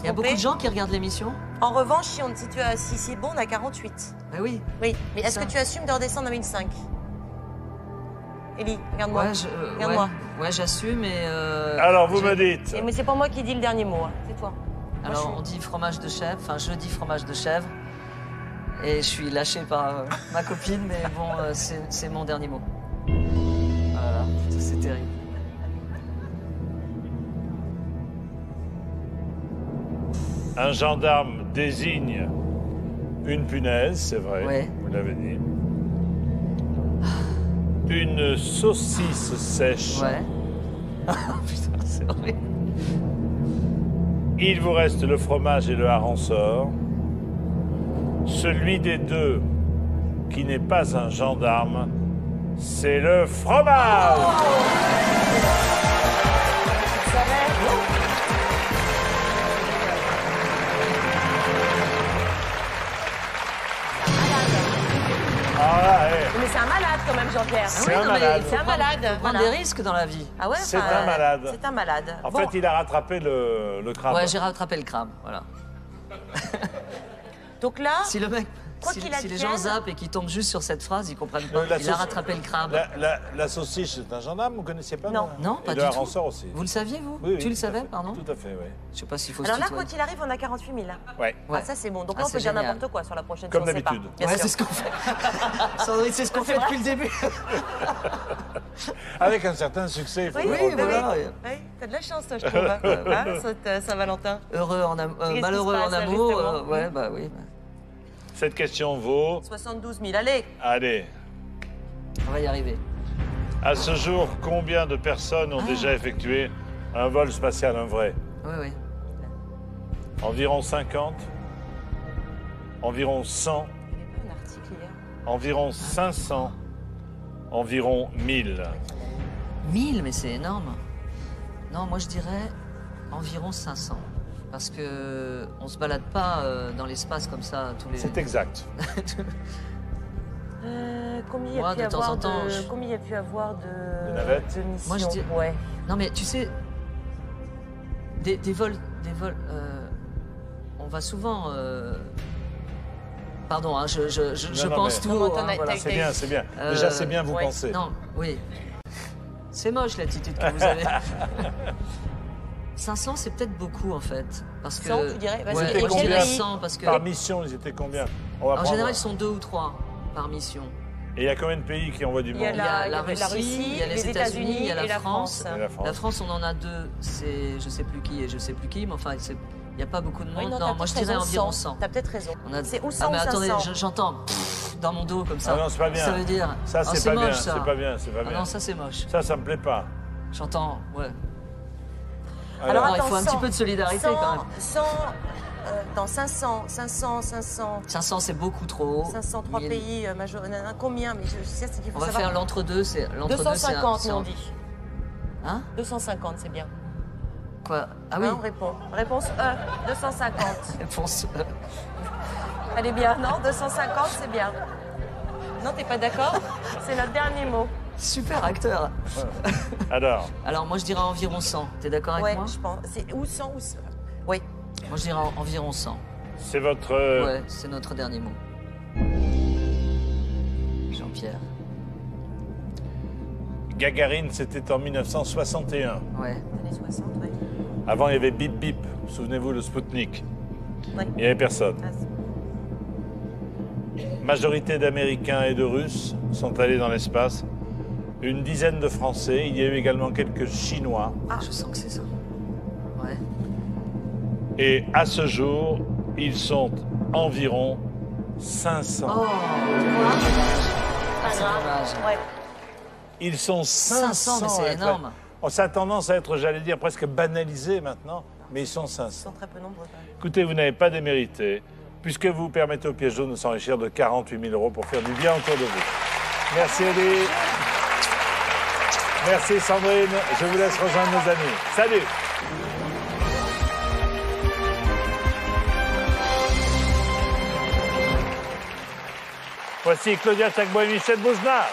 Il y a beaucoup de gens qui regardent l'émission. En revanche, si c'est bon, on a 48. Ben oui. Oui, mais est-ce que tu assumes de redescendre à 1005? Élie, regarde-moi. Ouais, regarde-moi. Ouais, j'assume et... Alors, vous me dites. Mais c'est pas moi qui dis le dernier mot, hein. C'est toi. Alors, on dit fromage de chèvre, enfin, je dis fromage de chèvre. Et je suis lâché par ma copine, mais bon, c'est mon dernier mot. Voilà, ça c'est terrible. Un gendarme désigne une punaise, c'est vrai, Ouais. vous l'avez dit. Une saucisse sèche. Ouais. Putain, c'est horrible. Il vous reste le fromage et le harançor. Celui des deux qui n'est pas un gendarme, c'est le fromage. Ah là, Mais c'est un malade quand même, Jean-Pierre. C'est un malade. C'est un malade. Faut prendre des risques dans la vie. Ah ouais, c'est un malade. C'est un malade. En Bon. fait, il a rattrapé le crabe. Ouais, j'ai rattrapé le crabe, voilà. Donc là, Si le mec, Quoi si, qu'il si les advienne- gens zappent et qu'ils tombent juste sur cette phrase, ils comprennent pas. La Il a sauce- rattrapé le crabe. La saucisse, c'est un gendarme, vous ne connaissiez pas? Non. Non, pas Et du le tout. harançor aussi. Vous le saviez, vous? Oui, oui, Tu le tout à savais, fait. pardon? Tout à fait, oui. Je sais pas s'il faut alors se là, tutoyer. quand il arrive, on a 48 000. Ouais. Ouais. Ah, ça c'est bon. Donc Ah, là, on peut c'est dire génial. n'importe quoi sur la prochaine. Comme si on sait pas. d'habitude. Bien Ouais, sûr. c'est ce qu'on fait. Sandrine, c'est ce qu'on fait depuis le début. Avec un certain succès, il faut Oui, le oui, reconnaître. voilà. Oui, t'as de la chance, toi, je trouve. Hein, Saint-Valentin. Heureux en Qu'est-ce qui malheureux se en passe, amour. justement Ouais, bah oui. Cette question vaut... 72 000, allez. Allez. On va y arriver. À ce jour, combien de personnes ont déjà effectué un vol spatial, un vrai? Oui, oui. Environ 50? Environ 100? Il n'y avait pas un article hier. Environ 500? Environ 1000? 1000, mais c'est énorme. Non, moi je dirais environ 500. Parce que on se balade pas dans l'espace comme ça tous les... C'est exact. Combien il y a Moi, pu de temps avoir en temps, de... je- Combien il y a pu avoir de... De navettes de missions? Moi, je dis- Ouais. Non, mais tu sais, des vols, on va souvent... Pardon, hein, je non, pense mais- tout. Non, mais hein, voilà. C'est bien, c'est bien. Déjà, c'est bien, vous ouais. pensez. Non, oui. C'est moche l'attitude que vous avez. 500, c'est peut-être beaucoup en fait. Parce que... 100, tu dirais? Vas-y, Ouais, C'était moi, je dirais combien 100 parce que... Par mission, ils étaient combien? On va En prendre- général, ils sont 2 ou 3 par mission. Et il y a combien de pays qui envoient du Il y monde? a Il y a la la Russie, il y a les États-Unis, il y a la France. Et la France. La France, on en a 2, c'est je sais plus qui et je sais plus qui, mais enfin, il n'y a pas beaucoup de monde. Oui, non, t'as moi je peut-être dirais raison, environ 100. T'as peut-être raison. On a- C'est ou 100 ah, mais ou attendez, 500. j'entends dans mon dos comme ça. Ah non, c'est pas bien. Ça veut dire. Ça, Ah, c'est pas bien, moche, ça. c'est pas bien, c'est pas Ah bien. non, ça c'est moche. Ça me plaît pas. J'entends, ouais. Alors, Alors, il attends, faut un 100, petit peu de solidarité 100, quand même. 100, dans 500, 500, c'est beaucoup trop. 503 1000. pays, combien? Mais ça, c'est qu'il faut On va savoir. faire l'entre-deux, c'est... l'entre-deux, c'est 250, c'est nous on dit. Hein? 250, c'est bien. Quoi? Ah oui, Hein, on répond. Réponse E, 250. réponse... Elle est bien, non? 250, c'est bien. Non, t'es pas d'accord? C'est notre dernier mot. Super acteur. Alors, Alors moi je dirais environ 100. T'es d'accord avec Ouais, moi? je pense. C'est ou 100 ou 100. Oui. Moi je dirais environ 100. c'est votre... Ouais, c'est notre dernier mot. Jean-Pierre. Gagarine, c'était en 1961. Ouais. Années 60, oui. Avant, il y avait Bip Bip. Souvenez-vous, le Spoutnik. Oui. Il n'y avait personne. Ah, Majorité d'Américains et de Russes sont allés dans l'espace. Une dizaine de Français. Il y a eu également quelques Chinois. Ah, je sens que c'est ça. Ouais. Et à ce jour, ils sont environ 500. Oh, pas c'est grave. dommage. Ouais. Ils sont 500. 500, mais c'est à être- énorme. Oh, ça a tendance à être, j'allais dire, presque banalisé maintenant, mais ils sont Ils 500. sont très peu nombreux. quand même. Écoutez, vous n'avez pas démérité, puisque vous permettez au piège jaune de s'enrichir de 48 000 euros pour faire du bien autour de vous. Merci Elie. Merci Sandrine. Je vous laisse rejoindre nos amis. Salut. Voici Claudia Tagbo et Michel Bougenat.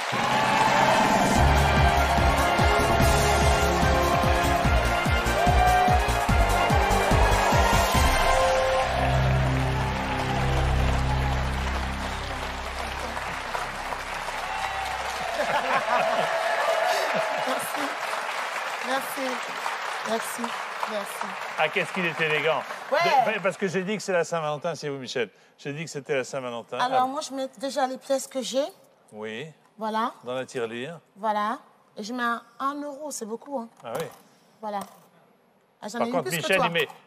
merci. Ah, qu'est-ce qu'il est élégant. Ouais. Parce que j'ai dit que c'est la Saint-Valentin, c'est vous, Michel. J'ai dit que c'était la Saint-Valentin. Alors, moi, je mets déjà les pièces que j'ai. Oui, Voilà, dans la tirelire. voilà. Et je mets 1 euro, c'est beaucoup, hein. Ah oui. Voilà. Ah, j'en ai Par une contre, plus que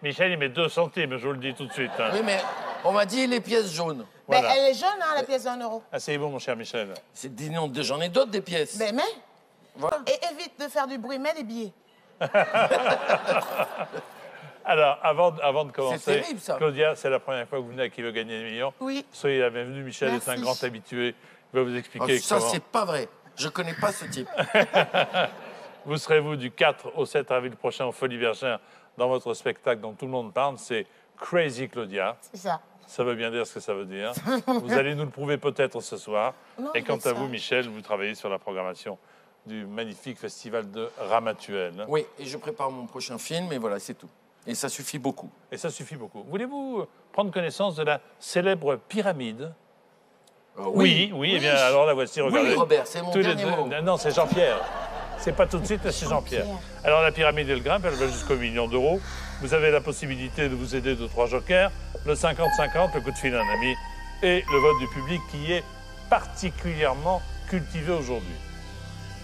Michel, toi. il met 2 centimes, je vous le dis tout de suite. Hein. Oui, mais on m'a dit les pièces jaunes. Mais Voilà. elle est jaune, hein, la pièce de 1 euro. Asseyez-vous, mon cher Michel. C'est des noms de... J'en ai d'autres des pièces. Mais, Voilà. Et évite de faire du bruit, mets les billets. Alors, avant de commencer, C'est terrible, ça. Claudia, c'est la première fois que vous venez à Qui veut gagner des millions. Oui. Soyez la bienvenue. Michel est un Merci. grand habitué. Il va vous Oh, expliquer ça, comment. c'est pas vrai. Je connais pas ce type. Vous serez, vous, du 4 au 7 avril prochain au Folies Bergère dans votre spectacle dont tout le monde parle. C'est Crazy Claudia. C'est ça. Ça veut bien dire ce que ça veut dire. Vous allez nous le prouver peut-être ce soir. Non, Et quant mais ça- à vous, Michel, vous travaillez sur la programmation du magnifique festival de Ramatuelle. Oui, et je prépare mon prochain film, et voilà, c'est tout. Et ça suffit beaucoup. Et ça suffit beaucoup. Voulez-vous prendre connaissance de la célèbre pyramide? Oui, eh bien, alors la voici, regardez. Oui, Robert, c'est mon Tous les dernier deux- mot. Non, c'est Jean-Pierre. C'est pas tout de suite, c'est Jean-Pierre. Alors la pyramide, elle grimpe, elle va jusqu'au million d'euros. Vous avez la possibilité de vous aider de 3 jokers, le 50-50, le coup de fil d'un ami, et le vote du public qui est particulièrement cultivé aujourd'hui.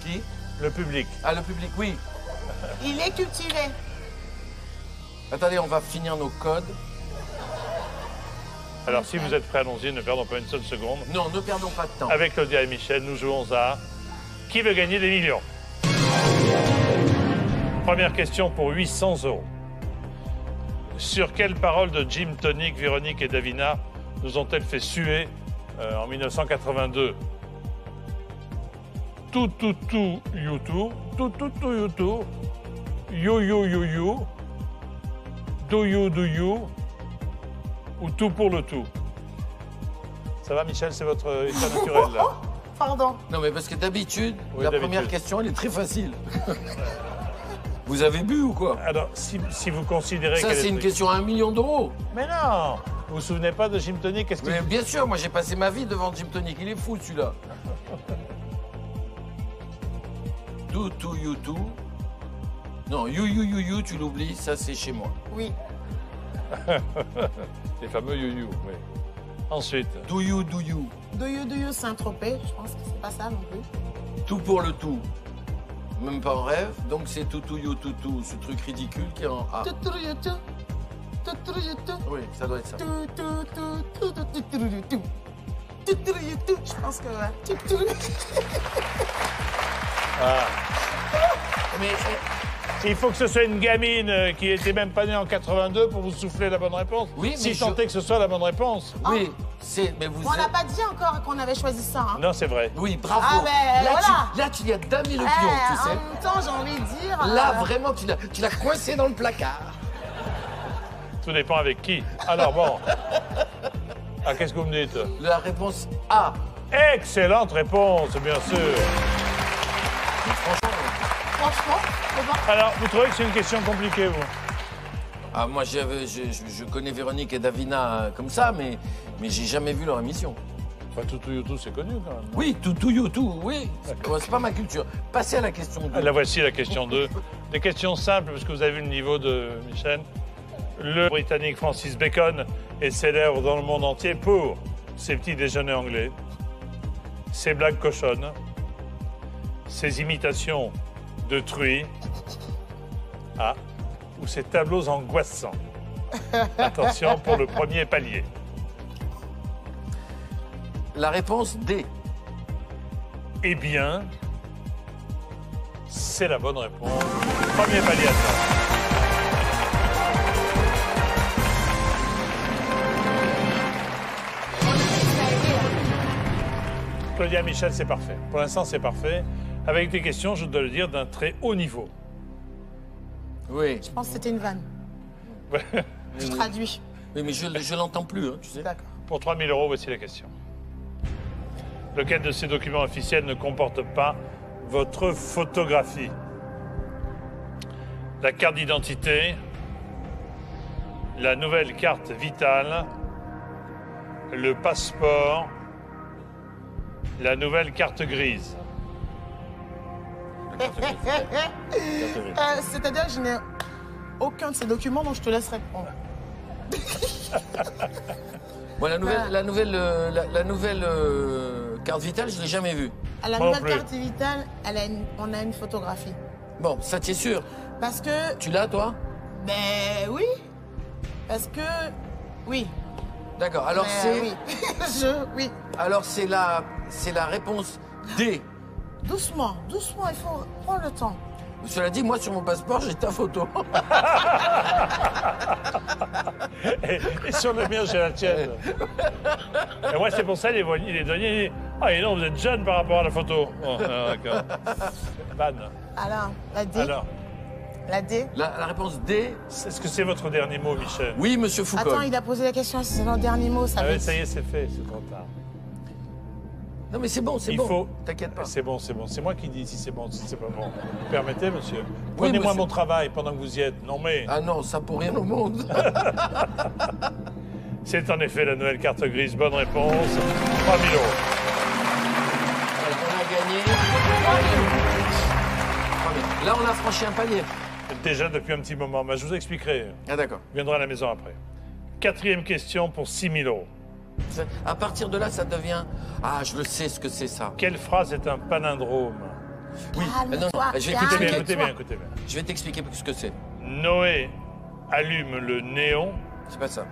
Qui? Le public. Ah, le public, oui. Il est cultivé. Attendez, on va finir nos codes. Alors si vous êtes prêts, allons-y, ne perdons pas une seule seconde. Non, ne perdons pas de temps. Avec Claudia et Michel, nous jouons à Qui veut gagner des millions? Première question pour 800 euros. Sur quelles paroles de Jim Tonic, Véronique et Davina nous ont-elles fait suer en 1982? Tout, YouTube. Tout, YouTube. You. Do you. Ou tout pour le tout. Ça va, Michel? C'est votre état naturel, là. Pardon. Non, mais parce que d'habitude, Oui, la d'habitude. première question, elle est très facile. Vous avez bu ou quoi? Alors, si vous considérez Ça, qu'elle c'est est une truc- question à 1 million d'euros. Mais non! Vous vous souvenez pas de Jim Tonic? Qu'est-ce que... Mais bien sûr, moi, j'ai passé ma vie devant Jim Tonic. Il est fou, celui-là. Do to you too. Non, you, tu l'oublies. Ça, c'est chez moi. Oui. Les fameux you, oui. Ensuite, Do you. Do you Saint-Tropez. Je pense que c'est pas ça non plus. Tout pour le tout. Même pas en rêve. Donc, c'est tout, ce truc ridicule qui est en A. Tuturuyotu. Tuturuyotu. Oui, ça doit être ça. Tuturuyotu. Tuturuyotu. Je pense que ouais. Tuturuyotu. Mais il faut que ce soit une gamine qui était même pas née en 82 pour vous souffler la bonne réponse. Oui, mais si je- tant est que ce soit la bonne réponse. oui, c'est. Mais vous On n'a êtes- pas dit encore qu'on avait choisi ça. Hein. Non, c'est vrai. Oui, bravo. Ah, ben, là, voilà. tu lui as damé le pion, Eh, tu en sais. même temps, j'ai envie de dire. Là, vraiment, tu l'as coincé dans le placard. Tout dépend avec qui. Alors bon. Ah, qu'est-ce que vous me dites? La réponse A. Excellente réponse, bien sûr. Franchement, c'est bon. Alors, vous trouvez que c'est une question compliquée, vous? Ah, moi, je connais Véronique et Davina comme ça, mais j'ai jamais vu leur émission. Enfin, tout, c'est connu, quand même. Oui, tout, oui. C'est pas ma culture. Passez à la question 2. La voici, la question 2. Des questions simples, parce que vous avez vu le niveau de Michel. Le Britannique Francis Bacon est célèbre dans le monde entier pour ses petits déjeuners anglais, ses blagues cochonnes, ses imitations de truie, ou ses tableaux angoissants. Attention pour le premier palier. La réponse D. Eh bien, c'est la bonne réponse. Premier palier à ça. Claudia, Michel, c'est parfait. Pour l'instant, c'est parfait. Avec des questions, je dois le dire, d'un très haut niveau. Oui. Je pense que c'était une vanne. Je traduis. Oui, mais je l'entends plus, hein, tu sais. D'accord. Pour 3 000 euros, voici la question. Lequel de ces documents officiels ne comporte pas votre photographie? La carte d'identité, la nouvelle carte vitale, le passeport, la nouvelle carte grise. C'est-à-dire que je n'ai aucun de ces documents, donc je te laisse répondre. Bon, la nouvelle carte vitale, je l'ai jamais vue. À la Moi non nouvelle plus. carte vitale, on a une photographie. Bon, ça t'es sûr? Parce que, Tu l'as, toi? ben oui. Parce que, oui. D'accord. Alors Mais, c'est, oui. alors c'est la réponse D. Doucement, doucement, il faut prendre le temps. Cela dit, moi sur mon passeport, j'ai ta photo. Et sur le mien, j'ai la tienne. Et moi, c'est pour ça, les douaniers, ah, et non, vous êtes jeune par rapport à la photo. Oh, ah, d'accord. Ban. Alors, la D. Alors, La D. La réponse D. est-ce que c'est votre dernier mot, Michel? Oui, monsieur Foucault. Attends, il a posé la question si c'est notre dernier mot, ça Ah veut oui, ça y est, c'est fait, c'est trop tard. Non, mais c'est bon, c'est Il bon. faut. T'inquiète pas. C'est bon, c'est bon. C'est moi qui dis si c'est bon, si c'est pas bon. Vous permettez, monsieur? Prenez-moi monsieur. mon travail pendant que vous y êtes. Non, mais Ah non, ça pour rien au monde. c'est en effet la nouvelle carte grise. Bonne réponse. 3 000 €. On a gagné 3 000. 3 000. Là, on a franchi un palier. Déjà depuis un petit moment. Mais je vous expliquerai. Ah d'accord. Je viendrai à la maison après. 4e question pour 6 000 €. À partir de là, ça devient... Ah, je le sais ce que c'est ça. Quelle phrase est un palindrome? Oui, Calme-toi, non, je vais calme. Écoutez bien, t'expliquer. écoutez bien, écoutez bien. Je vais t'expliquer ce que c'est. Noé allume le néon. C'est pas ça.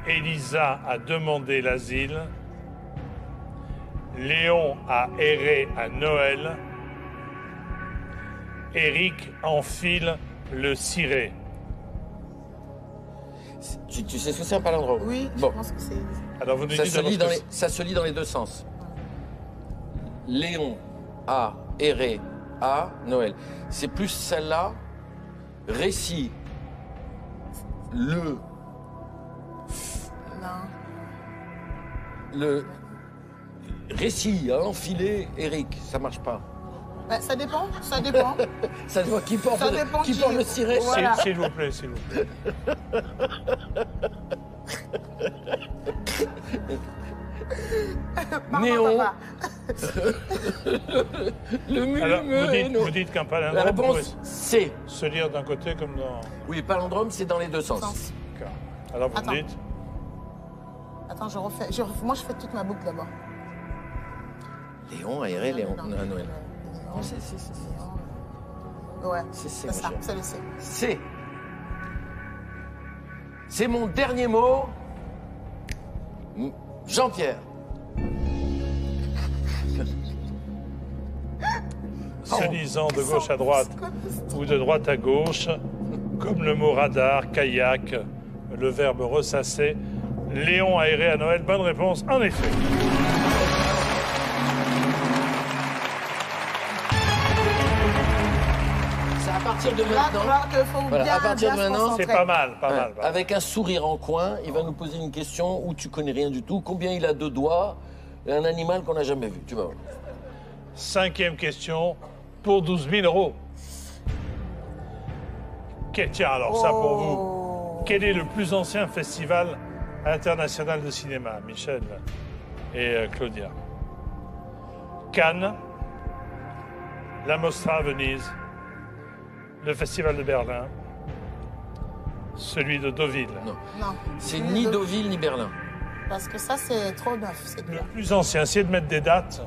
Élisa a demandé l'asile. Léon a erré à Noël. Éric enfile le ciré. Tu sais ce que c'est un palindrome? Oui, Bon, je pense que c'est... Alors vous nous ça dites se, d'abord lit ce dans que les, c'est. ça se lit dans les deux sens. Léon a erré à Noël. C'est plus celle-là. Récit. Non. Le récit a enfilé Eric. Ça marche pas. Bah, ça dépend, ça dépend. Ça doit qui porte, Ça dépend qui qui- porte le ciré. Voilà. S'il vous plaît, s'il vous plaît. Pardon, Néon. papa. Le Alors, mulumeux. vous dites qu'un La palindrome pourrait réponse, c'est. se lire d'un côté comme dans... Oui, palindrome, c'est dans les deux sens. Sens. D'accord. Alors vous Attends. me dites... Attends, je refais. Moi, je fais toute ma boucle d'abord. Léon a erré Léon Non, à Noël. non, Si. Ouais, C'est c'est mon ça, cher. c'est le C. C'est. C'est mon dernier mot. Jean-Pierre. Se lisant de gauche à droite ou de droite à gauche, comme le mot radar, kayak, le verbe ressasser. Léon a erré à Noël. Bonne réponse, en effet. C'est à partir de Là, maintenant. tu vois qu'il faut Voilà, bien, à partir bien de se maintenant, C'est concentrer. pas mal, pas mal. Pas mal. Avec un sourire en coin, il va nous poser une question où tu connais rien du tout. Combien il a de doigts? Un animal qu'on n'a jamais vu. Tu vas voir. 5e question pour 12 000 €. Tiens, alors ça pour vous. Oh. Quel est le plus ancien festival international de cinéma, Michel et Claudia? Cannes, la Mostra à Venise, le Festival de Berlin, celui de Deauville. Non. Non. C'est ni Deauville ni Berlin. Parce que ça, c'est trop neuf, c'est Le dur. plus ancien, essayez de mettre des dates.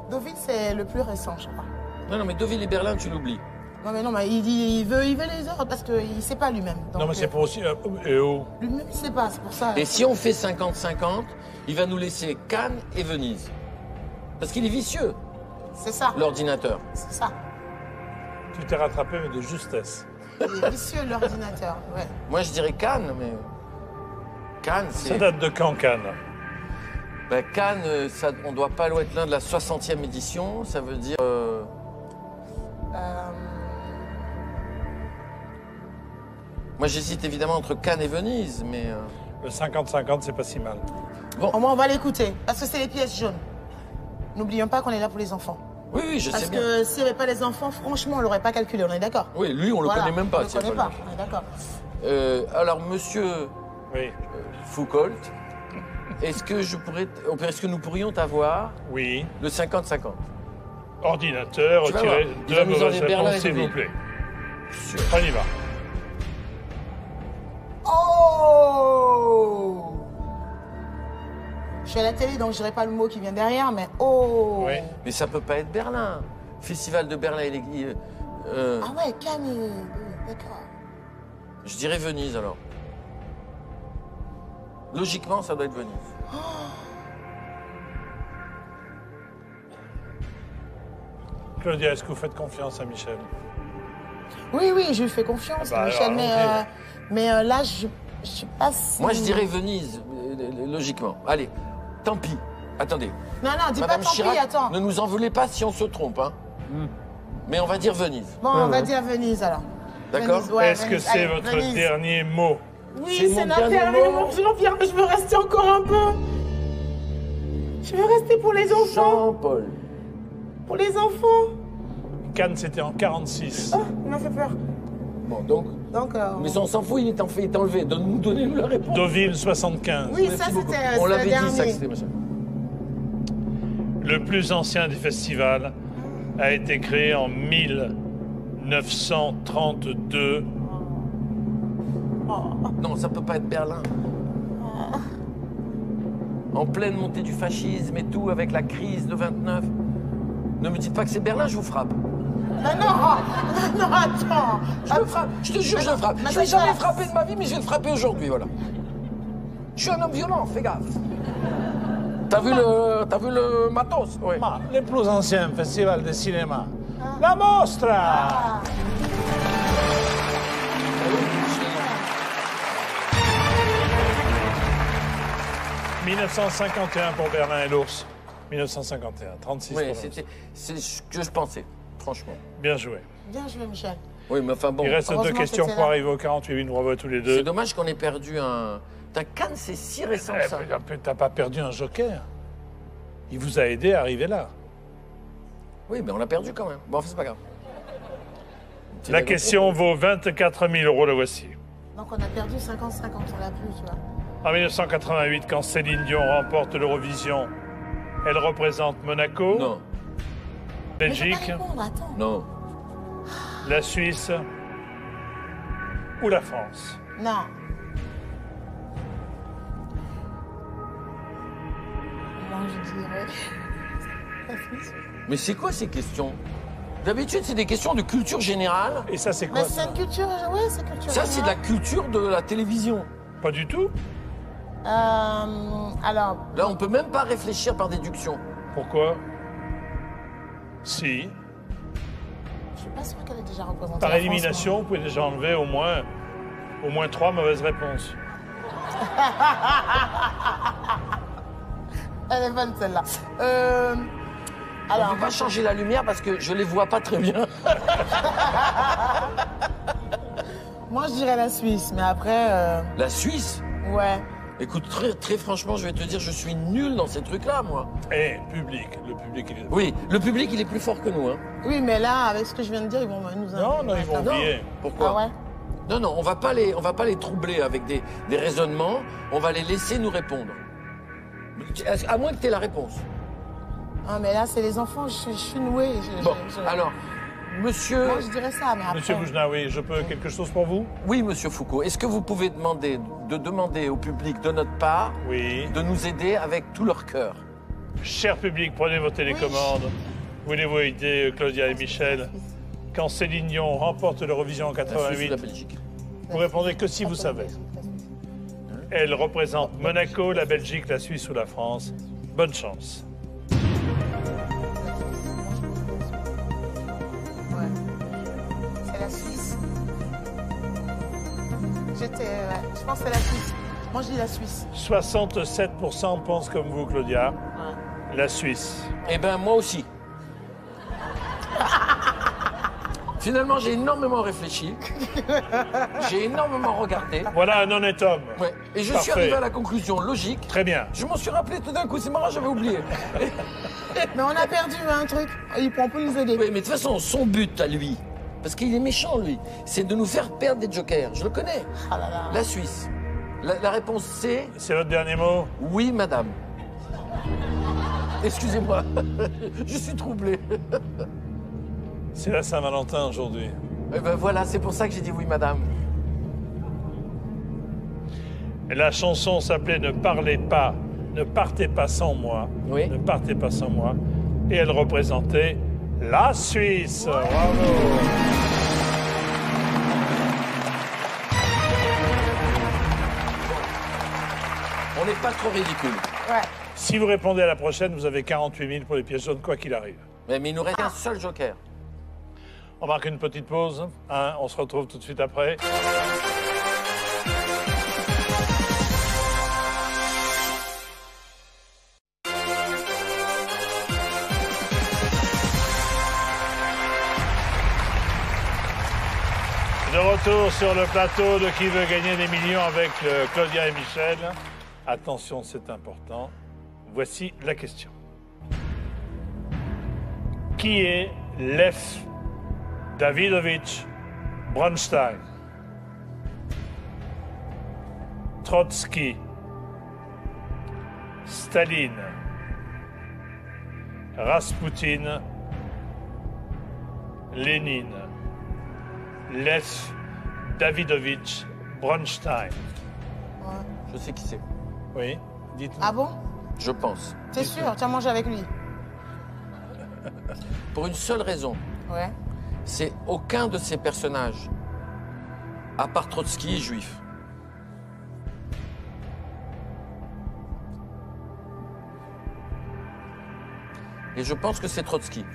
Deauville, c'est le plus récent, je crois. Non, mais Deauville et Berlin, tu l'oublies. Non, mais il veut les ordres parce qu'il ne sait pas lui-même. Non, mais c'est pour aussi... et où? Lui-même, il ne sait pas, c'est pour ça. Et si on fait 50-50, il va nous laisser Cannes et Venise. Parce qu'il est vicieux, C'est ça, l'ordinateur. c'est ça. Tu t'es rattrapé, mais de justesse. Il est vicieux, l'ordinateur, ouais. Moi, je dirais Cannes, mais... Cannes, Ça c'est... date de quand, Cannes? Ben, Cannes, on doit pas être loin de la 60e édition. Ça veut dire... Moi, j'hésite évidemment entre Cannes et Venise, mais... Le 50-50, c'est pas si mal. Au moins, on va l'écouter, parce que c'est les pièces jaunes. N'oublions pas qu'on est là pour les enfants. Oui, oui, je Parce sais bien. que s'il n'y avait pas les enfants, franchement, on ne l'aurait pas calculé, on est d'accord? Oui, lui, on le Voilà, connaît même pas. On ne le tiens, connaît Paul. pas, on est d'accord. Alors, monsieur Oui. Foucault, est-ce que nous pourrions avoir Oui. le 50-50? Ordinateur, Tu vas retirez voir, il deux va nous mauvaises enlever Berlin réponses, et s'il vous Deauville. plaît. Sûr. On y va. Oh! Je suis à la télé, donc je dirais pas le mot qui vient derrière, mais oh! Oui. Mais ça peut pas être Berlin. Festival de Berlin, Ah ouais, Cannes, d'accord. je dirais Venise alors. Logiquement, ça doit être Venise. Claudia, est-ce que vous faites confiance à Michel? Oui, oui, je lui fais confiance, Ah bah Michel, alors, mais là, je sais pas si... Moi, je dirais Venise, logiquement. Allez, tant pis. Attendez. Non, non, dis Madame pas tant Chirac, pis, attends. ne nous en voulez pas si on se trompe, hein. Mais on va dire Venise. Bon, on va dire Venise, alors. D'accord. Venise, ouais, Est-ce que Venise. c'est Allez, votre Venise. dernier mot? Oui, C'est c'est mon notre dernier dernier mot. mot. Jean-Pierre, mais je veux rester encore un peu. Je veux rester pour les enfants. Jean-Paul. Pour les enfants. Cannes, c'était en 46. Oh, il m'a fait peur. Bon, donc. Donc, Mais on s'en fout, il est enlevé. Donnez-nous la réponse. Deauville, 75. oui, Merci ça, beaucoup. c'était On le l'avait dit, ça, que dernier. c'était machin. Le plus ancien des festivals a été créé en 1932. Non, ça peut pas être Berlin. En pleine montée du fascisme et tout, avec la crise de 29. Ne me dites pas que c'est Berlin, je vous frappe. Ah non, non, attends. Je le frappe, je te jure, je le frappe. Je l'ai jamais frappé de ma vie, mais je vais le frapper aujourd'hui, voilà. Je suis un homme violent, fais gaffe. T'as vu le matos? Oui. Ma, le plus ancien festival de cinéma. La Mostra! 1951 pour Berlin et l'Ours. 1951, 36 Oui, pour l'Ours. c'est ce que je pensais, franchement. Bien joué. Bien joué, Michel. Oui, mais enfin bon. Il reste deux heureusement questions que pour c'est là. arriver aux 48 000. Bravo à tous les deux. C'est dommage qu'on ait perdu un. Ta Cannes, c'est si récent ça. T'as pas perdu un joker. Il vous a aidé à arriver là. Oui, mais on l'a perdu quand même. Bon, enfin, c'est pas grave. C'est La question vaut 24 000 euros, le voici. Donc, on a perdu 50-50, on l'a plus, tu vois. En 1988, quand Céline Dion remporte l'Eurovision, elle représente Monaco, Non, Mais je peux Belgique, pas répondre, attends. non. la Suisse ou la France. Non. Moi, je dirais... la Suisse. Mais c'est quoi ces questions? D'habitude, c'est des questions de culture générale. Et ça, c'est quoi Mais c'est ça une culture... Oui, c'est culture. Ça, c'est de la générale. culture de la télévision. Pas du tout. Alors, Là, on peut même pas réfléchir par déduction. Pourquoi? Si. je suis pas sûre qu'elle ait déjà représenté Par la France, élimination, vous pouvez déjà enlever au moins 3 mauvaises réponses. moi. Elle est bonne, celle-là. On Alors, peut pas changer la lumière parce que je les vois pas très bien. moi, je dirais la Suisse, mais après... La Suisse? ouais. Écoute, très franchement, je vais te dire, je suis nul dans ces trucs-là, moi. Et public. Le public, il est... Oui, le public, il est plus fort que nous, hein. Oui, mais là, avec ce que je viens de dire, ils vont nous... Non, non, ils vont Non. oublier. Pourquoi? Ah ouais? Non, non, on va pas les troubler avec des raisonnements. On va les laisser nous répondre. À moins que tu aies la réponse. Ah, mais là, c'est les enfants, je suis nouée. Bon, alors, monsieur... Moi, je dirais ça, mais après... Monsieur Boujna, oui, je peux quelque chose pour vous? Oui, monsieur Foucault, est-ce que vous pouvez demander au public de notre part Oui. de nous aider avec tout leur cœur? Cher public, prenez vos télécommandes. Voulez-vous aider Claudia et Michel? Quand Céline Dion remporte l'Eurovision en La Suisse ou 88, la Belgique? vous répondez que si vous savez. Elle représente Monaco, la Belgique, la Suisse ou la France. Bonne chance. Ouais. C'est la Suisse. Je pense que c'est la Suisse. Moi, je dis la Suisse. 67% pensent comme vous, Claudia. La Suisse. Eh ben, moi aussi. Finalement, j'ai énormément réfléchi. J'ai énormément regardé. Voilà un honnête homme. Ouais. Et je suis Parfait. arrivé à la conclusion logique. Très bien. Je m'en suis rappelé tout d'un coup, c'est marrant, j'avais oublié. Mais on a perdu un truc. On peut nous aider. Oui, mais de toute façon, son but à lui, parce qu'il est méchant, lui, c'est de nous faire perdre des jokers. Je le connais. Ah là là. La Suisse. La réponse c'est C'est votre dernier mot? oui, madame. Excusez-moi, je suis troublé. C'est la Saint-Valentin aujourd'hui. Eh ben voilà, c'est pour ça que j'ai dit oui, madame. La chanson s'appelait Ne parlez pas, ne partez pas sans moi. Oui. Ne partez pas sans moi. Et elle représentait la Suisse. Bravo. On n'est pas trop ridicule. Ouais. Si vous répondez à la prochaine, vous avez 48 000 pour les pièces jaunes, quoi qu'il arrive. Mais il nous reste un seul joker. On marque une petite pause. Hein, on se retrouve tout de suite après. De retour sur le plateau de Qui veut gagner des millions avec Claudia et Michel. Attention, c'est important. Voici la question. Qui est Lev Davidovich Bronstein? Trotsky, Staline, Raspoutine, Lénine. Lev Davidovich Bronstein. Ouais. Je sais qui c'est. Oui, dites-nous. Ah bon? Je pense. T'es sûr? Tu as mangé avec lui? Pour une seule raison. Ouais. C'est aucun de ces personnages, à part Trotsky, est juif. Et je pense que c'est Trotsky.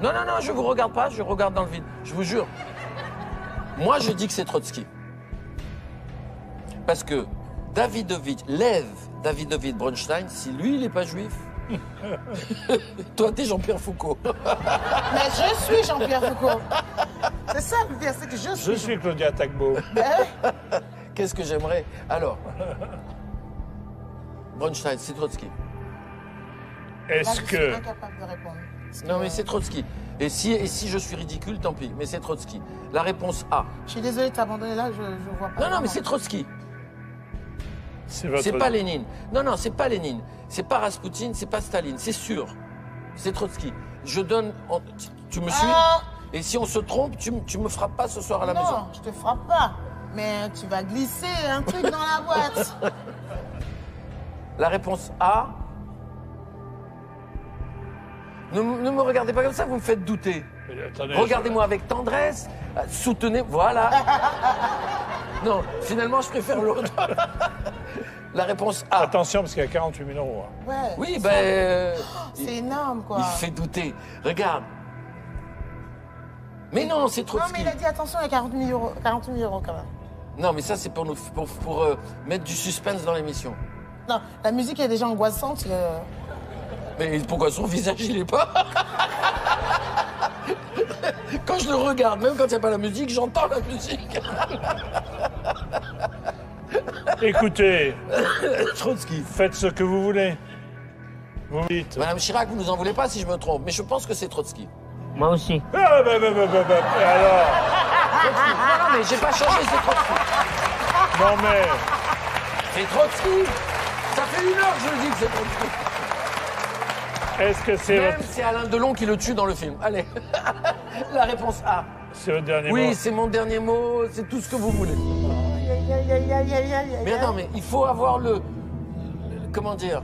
Non, non, non, je vous regarde pas, je regarde dans le vide. Je vous jure. Moi, je dis que c'est Trotsky. Parce que Lev Davidovich Bronstein, si lui, il n'est pas juif, toi, t'es Jean-Pierre Foucault. Mais je suis Jean-Pierre Foucault. C'est ça le pire, c'est que je suis. Je suis Claudia Tagbo. Qu'est-ce que j'aimerais. Alors, Bronstein, c'est Trotsky. Est-ce Je suis que... incapable de répondre. Parce que, Non, mais c'est Trotsky. Et si je suis ridicule, tant pis. Mais c'est Trotsky. La réponse A. Je suis désolée de t'abandonner là, je vois pas. Non, non, mais c'est Trotsky. C'est votre... C'est pas Lénine. Non, non, c'est pas Lénine. C'est pas Raspoutine, c'est pas Staline, c'est sûr. C'est Trotsky. Je donne... Tu me suis? Ah. Et si on se trompe, tu me frappes pas ce soir à la maison. Non, je te frappe pas. Mais tu vas glisser un truc dans la boîte. La réponse A. Ne me regardez pas comme ça, vous me faites douter. Attendez, Regardez-moi avec tendresse, soutenez, voilà. Non, finalement, je préfère l'autre. La réponse A. Attention, parce qu'il y a 48 000 euros. Hein. Ouais. Oui, ben... C'est énorme, quoi. Il fait douter. Regarde. Mais non, c'est Non, Trotsky. mais il a dit attention, il y a 40 000 euros, 48 000 euros quand même. Non, mais ça, c'est pour mettre du suspense dans l'émission. Non, la musique est déjà angoissante. Mais pourquoi son visage, il est pas Quand je le regarde, même quand il n'y a pas la musique, j'entends la musique. Écoutez, Trotsky. faites ce que vous voulez. Vous me dites. Madame Chirac, vous nous en voulez pas si je me trompe, mais je pense que c'est Trotsky. Moi aussi. Ah, bah, alors, Non, mais j'ai pas changé, c'est Trotsky. non mais, C'est Trotsky. Ça fait 1 heure que je le dis que c'est Trotsky. est-ce que c'est Même votre... c'est Alain Delon qui le tue dans le film. Allez, la réponse A. C'est votre dernier Oui, mot? c'est mon dernier mot, c'est tout ce que vous voulez. Mais attends, mais il faut avoir comment dire?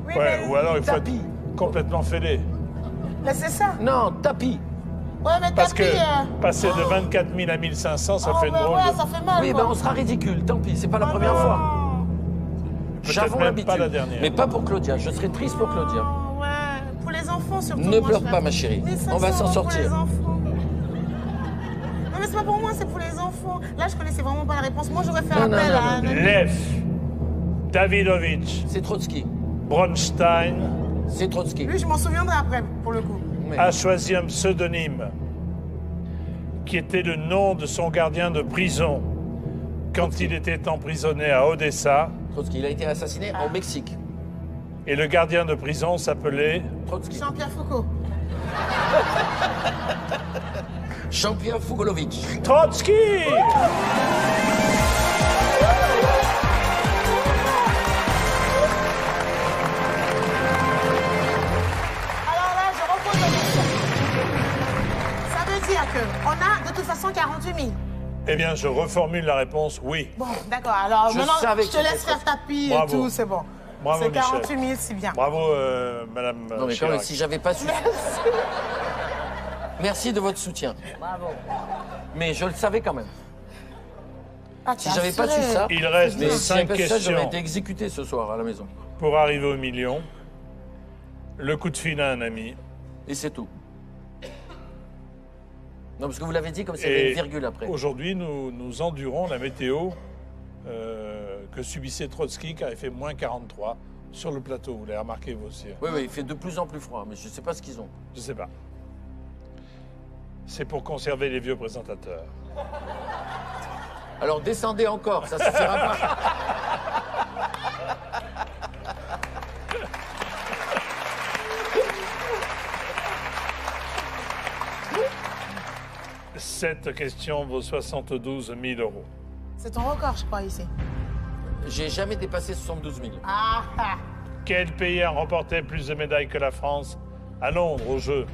Oui, Ouais, ou alors il faut tapis. être complètement fêlé. Mais c'est ça. Non, tapis. Ouais, mais Parce que tapis, passer de 24 000 à 1500, ça oh, fait une bah drôle ouais, de... ça fait mal, Oui, quoi. ben on sera ridicule, tant pis, c'est pas la Oh première non. fois. Peut-être J'avoue même l'habitude. pas la dernière. Mais pas pour Claudia, je serai triste pour Claudia. Oh, ouais, pour les enfants surtout. Ne moi, pleure je fais- pas, ma chérie. Mais On va 500 s'en euros sortir. Pour les enfants. Non, mais c'est pas pour moi, c'est pour les enfants. Là, je connaissais vraiment pas la réponse. Moi, j'aurais fait Non, non, appel non, à un non. ami. Lev Davidovich C'est Trotsky. Bronstein C'est Trotsky. Lui, je m'en souviendrai après, pour le coup. Mais- a choisi un pseudonyme qui était le nom de son gardien de prison quand il était emprisonné à Odessa. Trotsky, il a été assassiné au Mexique. Et le gardien de prison s'appelait... Trotsky. Jean-Pierre Foucault. Jean-Pierre Fougolovitch. Trotsky. Alors là, je repose la question. On a de toute façon 48 000. Eh bien, je reformule la réponse, oui. Bon, d'accord. Alors Je maintenant, savais je que te c'était laisse faire tapis et Bravo. tout, c'est bon. Bravo, C'est Michel. 48 000, c'est bien. Bravo, Madame Non, mais quand Chirac. même, si j'avais pas su. Merci de votre soutien. Bravo. Mais je le savais quand même. Ah, Si j'avais pas su ça. Il reste Mais si 5 j'avais pas ça, j'aurais questions été exécuté ce soir à la maison. pour arriver au million. Le coup de fil à un ami. Et c'est tout. Non, parce que vous l'avez dit comme s'il y avait Et une virgule après. aujourd'hui, nous endurons la météo que subissait Trotsky, car il fait moins 43 sur le plateau. Vous l'avez remarqué, vous aussi. Oui, oui, il fait de plus en plus froid, mais je ne sais pas ce qu'ils ont. Je sais pas. C'est pour conserver les vieux présentateurs. Alors descendez encore, ça suffira pas. Cette question vaut 72 000 euros. C'est ton record, je crois, ici. J'ai jamais dépassé 72 000. Ah, ah. Quel pays a remporté plus de médailles que la France à Londres aux Jeux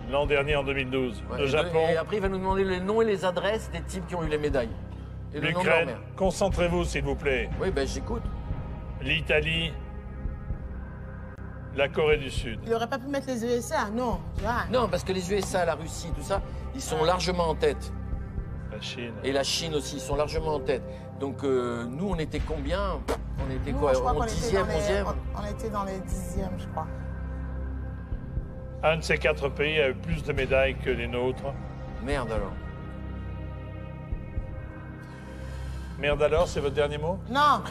l'an dernier en 2012? Ouais, Le Japon, Et après, il va nous demander les noms et les adresses des types qui ont eu les médailles. Et le nom de leur l'Ukraine. mère. Concentrez-vous, s'il vous plaît. Oui, ben j'écoute. L'Italie, la Corée du Sud. Il aurait pas pu mettre les USA, non. Tu vois. Non, parce que les USA, la Russie, tout ça, ils sont largement en tête. La Chine. Et la Chine aussi, ils sont largement en tête. Donc nous, on était combien? On était Nous, quoi? je crois qu'on En était 10e, dans les- 11e? on était dans les 10e, je crois. Un de ces 4 pays a eu plus de médailles que les nôtres. Merde alors. Merde alors, c'est votre dernier mot? Non,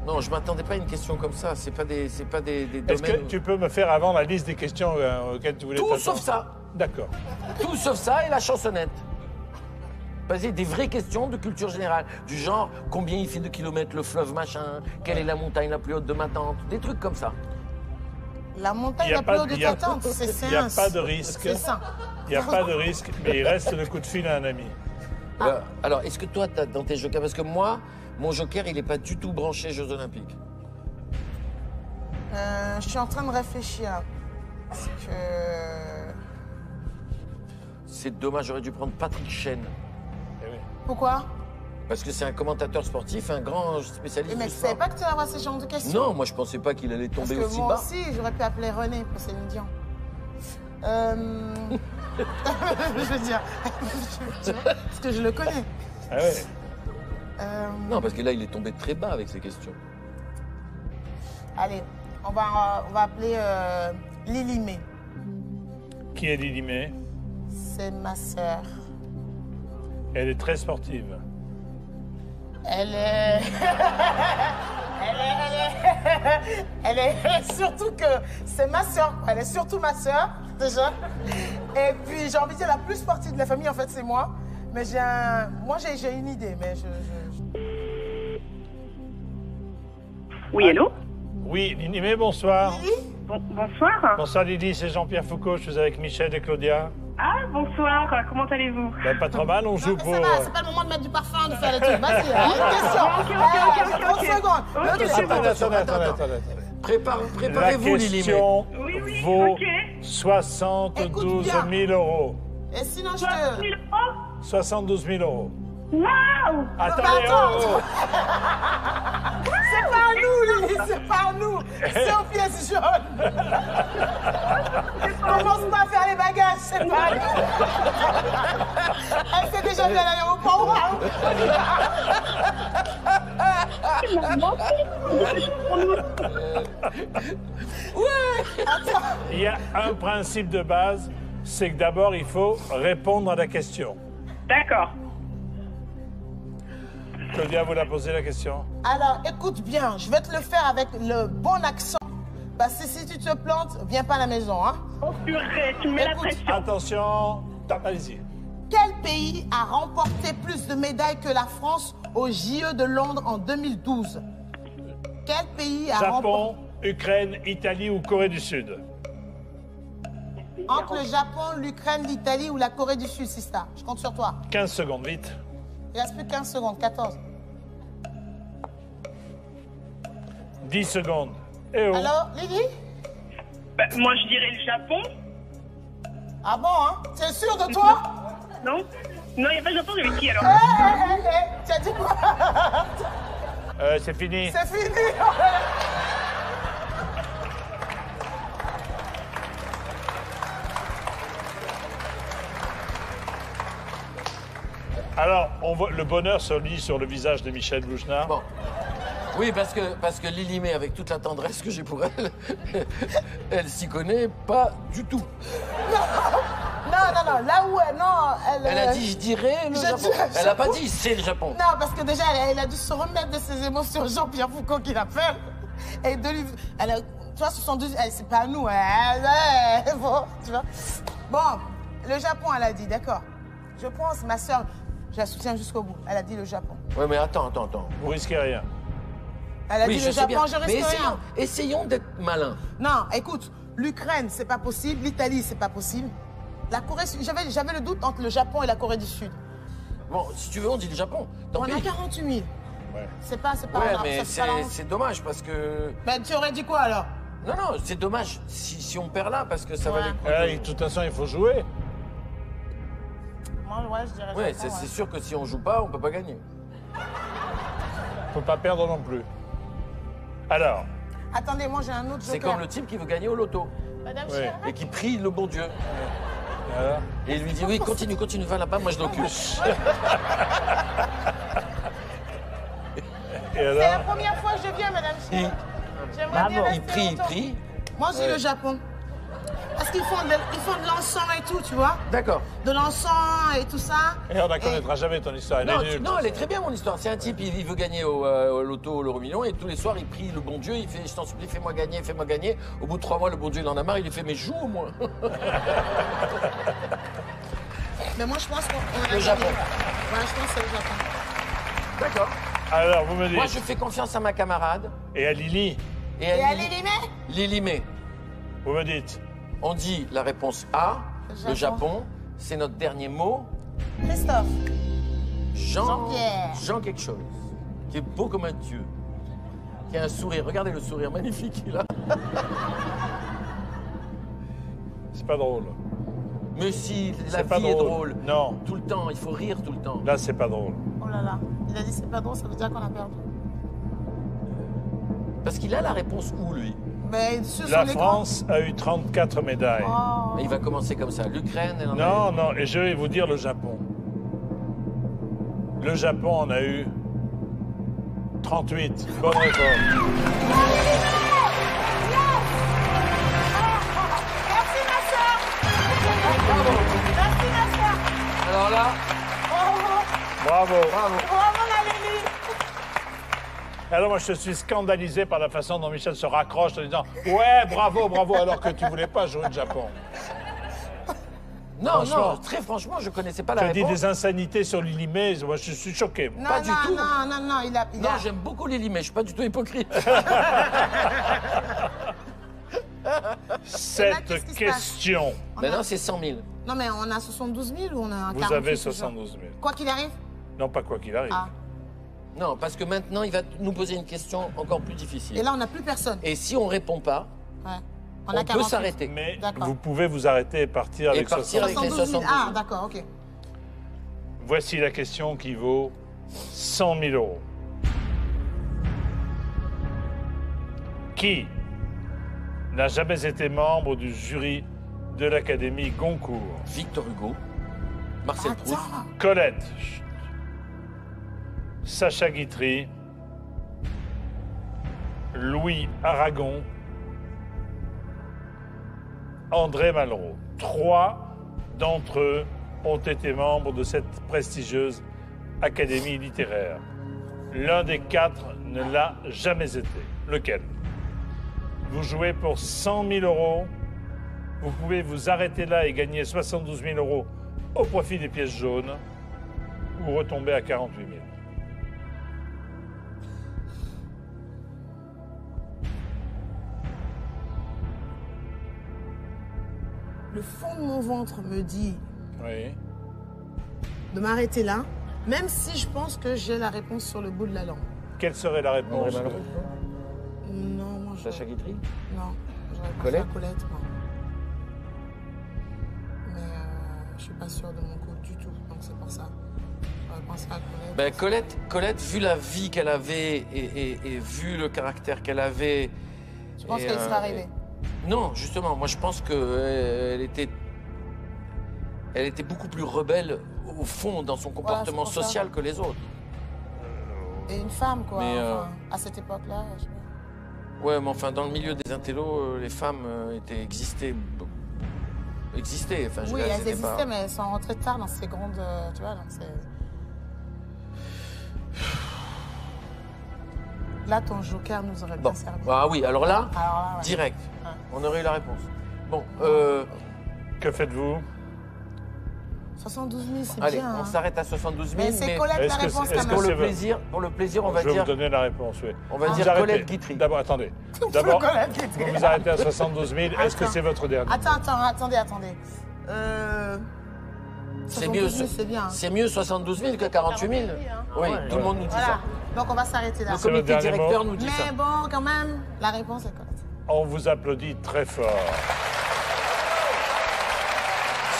Non, je m'attendais pas à une question comme ça. C'est pas des Est-ce domaines. que tu peux me faire avant la liste des questions auxquelles tu voulais Tout t'attendre? sauf ça. D'accord. Tout sauf ça et la chansonnette. Vas-y, des vraies questions de culture générale. Du genre, combien il fait de kilomètres le fleuve machin? Quelle est la montagne la plus haute de ma tante? Des trucs comme ça. la montagne Il y a la pas plus haute de- de il y a- ta tante, c'est il y a Séance. pas de risque. C'est ça. Il n'y a pas de risque, mais il reste le coup de fil à un ami. Alors, est-ce que toi, t'as dans tes jokers? Parce que moi, mon joker, il n'est pas du tout branché Jeux Olympiques. Je suis en train de réfléchir. Parce que... C'est dommage, j'aurais dû prendre Patrick Chêne. Eh oui. Pourquoi? Parce que c'est un commentateur sportif, un grand spécialiste Mais du tu savais sport. pas que tu allais avoir ce genre de questions? Non, moi, je pensais pas qu'il allait Parce tomber que aussi moi bas. aussi, j'aurais pu appeler René pour Céline Dion. Je veux dire, parce que je le connais. Ah ouais. Non, parce que là, il est tombé très bas avec ces questions. Allez, on va appeler Lily May. Qui est Lily May? C'est ma sœur. Elle est très sportive. Elle est... elle est surtout que c'est ma sœur. Elle est surtout ma sœur, déjà. Et puis, j'ai envie de dire, la plus sportive de la famille, en fait, c'est moi. Mais j'ai une idée, mais Oui, allô? Oui, Lily May, bonsoir. Lily? Bonsoir. Bonsoir Lily, c'est Jean-Pierre Foucault, je suis avec Michel et Claudia. Ah, bonsoir. Comment allez-vous? Ben, pas trop mal, on joue Non, mais pour... ça va, c'est pas le moment de mettre du parfum, de faire les trucs. Vas-y, hein, une question. Ok. 30 secondes. Ok, Ok. c'est bon. Attendez. La Préparez-vous, Lily May. question Oui, vaut ok. 72 Écoute 000 euros. Et sinon, je 60 te... 000 euros? 72 000 euros. Waouh! Attendez, attends. oh, C'est pas à nous, Lily, c'est pas à nous. C'est aux pièces jaunes. Commence pas à faire les bagages, c'est pas à nous. Elle s'est déjà vue à l'aéroport. Attends. Il y a un principe de base, c'est que d'abord, il faut répondre à la question. D'accord. Claudia, vous la posez la question. Alors, écoute bien, je vais te le faire avec le bon accent. Parce que si tu te plantes, viens pas à la maison, hein. Oh purée, tu me mets la Écoute, pression. Attention, allez-y. Quel pays a remporté plus de médailles que la France au JE de Londres en 2012? Quel pays a remporté... Japon, Ukraine, Italie ou Corée du Sud? Entre le Japon, l'Ukraine, l'Italie ou la Corée du Sud, Sista. Je compte sur toi. 15 secondes, vite. Il reste plus 15 secondes, 14. 10 secondes. Eh oh. Alors, Lily? Bah, moi, je dirais le Japon. Ah bon, hein? T'es sûr de toi? Non? Non, il n'y a pas de Japon, avec qui alors? Tu as dit quoi? C'est fini. C'est fini. Alors, le bonheur se lit sur le visage de Michel Bougenat. Bon. Oui, parce que Lily May, avec toute la tendresse que j'ai pour elle, elle s'y connaît pas du tout. Non, là où Elle a dit, je dirais le Je Japon. dirais Elle a pas dit, c'est le Japon. Non, parce que déjà, elle a dû se remettre de ses émotions. Jean-Pierre Foucault qui l'appelle. Et de lui... Elle a... Tu vois, 72... C'est pas nous. Bon, tu vois. Bon, le Japon, elle a dit, d'accord. Je pense, ma soeur, je la soutiens jusqu'au bout. Elle a dit le Japon. Oui, mais attends. Vous risquez rien. Elle a Oui, dit je le sais Japon, bien. je Mais risque rien. essayons d'être malins. Non, écoute, l'Ukraine, c'est pas possible. L'Italie, c'est pas possible. La Corée, j'avais le doute entre le Japon et la Corée du Sud. Bon, si tu veux, on dit le Japon. Tant On pis. a 48 000. Ouais. C'est pas... Ouais, ça, mais c'est pas la honte. c'est dommage parce que... Ben, tu aurais dit quoi, alors? Non, c'est dommage si on perd là parce que ça va Ouais. les coups. De toute façon, il faut jouer. Moi, ouais, je dirais Ouais, Japon, c'est sûr que si on joue pas, on peut pas gagner. Faut pas perdre non plus. Alors, Attendez, moi, j'ai un autre joker. C'est comme le type qui veut gagner au loto Madame Oui. Chirac. et qui prie le bon Dieu. alors, Et il lui dit, oui, continue, va là-bas, moi je l'occupe. et C'est la alors première fois que je viens, Madame Chirac. J'aimerais bien Il rester longtemps. prie. Moi, j'ai le Japon. Parce qu'ils font de l'encens et tout, tu vois. D'accord. De l'encens et tout ça. Et on ne connaîtra jamais ton histoire. Elle Non, est nulle. non, elle est très bien mon histoire. C'est un type, il veut gagner au loto, l'euro million, et tous les soirs il prie le bon Dieu, il fait, je t'en supplie, fais-moi gagner. Au bout de 3 mois, le bon Dieu il en a marre, il lui fait, mais joue au moins. Mais moi, je pense qu'on a Le Japon. gagné. Ouais, je pense que c'est le Japon. D'accord. Alors, vous me dites. Moi je fais confiance à ma camarade Et à Lily, et à Et Lily, allez, les mecs. Lily May. vous me dites. On dit la réponse A, Le le Japon, c'est notre dernier mot. Christophe. Jean Jean-Pierre. quelque chose, qui est beau comme un dieu, qui a un sourire. Regardez le sourire magnifique qu'il a. C'est pas drôle. Mais si, la C'est pas vie est drôle. Non, Tout le temps, il faut rire tout le temps. là, c'est pas drôle. Oh là là. Il a dit c'est pas drôle, ça veut dire qu'on a perdu. Parce qu'il a la réponse où, lui? Mais sur La son écran. France a eu 34 médailles. Oh. Mais il va commencer comme ça. L'Ukraine, elle en a Non, non, et je vais vous dire le Japon. Le Japon en a eu 38. Bonne réponse. Merci, ma soeur. Merci, ma soeur. eu. Alors là, Bravo. Bravo, la Lily. Alors moi, je suis scandalisé par la façon dont Michel se raccroche en disant « Ouais, bravo, bravo », alors que tu voulais pas jouer le Japon. non, Franchement. très franchement, je connaissais pas la Tu as dit réponse. des insanités sur Lily May, moi je suis choqué. Non, Pas du non, tout. non, il a... Non, j'aime beaucoup Lily, mais je suis pas du tout hypocrite. Cette qu'est-ce qui se question, Maintenant, c'est 100 000. Non, mais on a 72 000 ou on a 48 vous avez ce genre 72 000. Quoi qu'il arrive. Non, pas quoi qu'il arrive. Ah. Non, parce que maintenant, il va nous poser une question encore plus difficile. Et là, on n'a plus personne. Et si on répond pas, Ouais. on a peut 48. s'arrêter. Mais D'accord. vous pouvez vous arrêter et partir avec partir 60 avec les 72 000. 72 000. Ah, d'accord, ok. Voici la question qui vaut 100 000 euros. Qui n'a jamais été membre du jury de l'Académie Goncourt? Victor Hugo, Marcel Proust, Attends. Colette, chut. Sacha Guitry, Louis Aragon, André Malraux. 3 d'entre eux ont été membres de cette prestigieuse académie littéraire. L'un des 4 ne l'a jamais été. Lequel? Vous jouez pour 100 000 euros. Vous pouvez vous arrêter là et gagner 72 000 euros au profit des pièces jaunes ou retomber à 48 000. Le fond de mon ventre me dit Oui. de m'arrêter là, même si je pense que j'ai la réponse sur le bout de la langue. Quelle serait la réponse? André Malraux, Non, moi je... Sacha Guitry. Non, j'aurais pas Colette fait Colette, moi. Mais suis pas sûre de mon coup du tout. Donc c'est pour ça. Je pense à Colette. Ben, Colette, vu la vie qu'elle avait et vu le caractère qu'elle avait... Je pense qu'elle serait arrivée. Non, justement, moi je pense qu'elle elle était beaucoup plus rebelle au fond dans son comportement c'est pour ça. social que les autres. Et une femme, quoi. Mais, Enfin, à cette époque-là, je sais pas. Ouais, mais enfin, dans le milieu des intellos, les femmes existaient. Enfin, je Oui, veux dire, elles c'était existaient, pas- mais elles sont rentrées tard dans ces grandes... tu vois, donc c'est... Là, ton joker nous aurait Bon. bien servi. Ah oui, alors là, Alors là, ouais. direct, Ouais. on aurait eu la réponse. Bon, Que faites-vous? 72 000, c'est allez, bien. on hein. s'arrête à 72 000, Mais c'est Colette Est-ce la que réponse c'est- quand est-ce même. que c'est pour le plaisir, on va Je vais dire, vous donner la réponse, oui. on va Vous dire arrêtez. Colette Guitry. D'abord, attendez. D'abord, Colette qui était- vous vous arrêtez à 72 000. Est-ce que Attends. c'est votre dernier? Attendez. C'est mieux, 72 000, c'est bien. c'est mieux 72 000 que 48 000. Oui, tout le monde nous dit Voilà. ça. Donc on va s'arrêter là. Le C'est votre comité dernier directeur mot nous dit Mais ça. bon, quand même, la réponse est Colette. On vous applaudit très fort.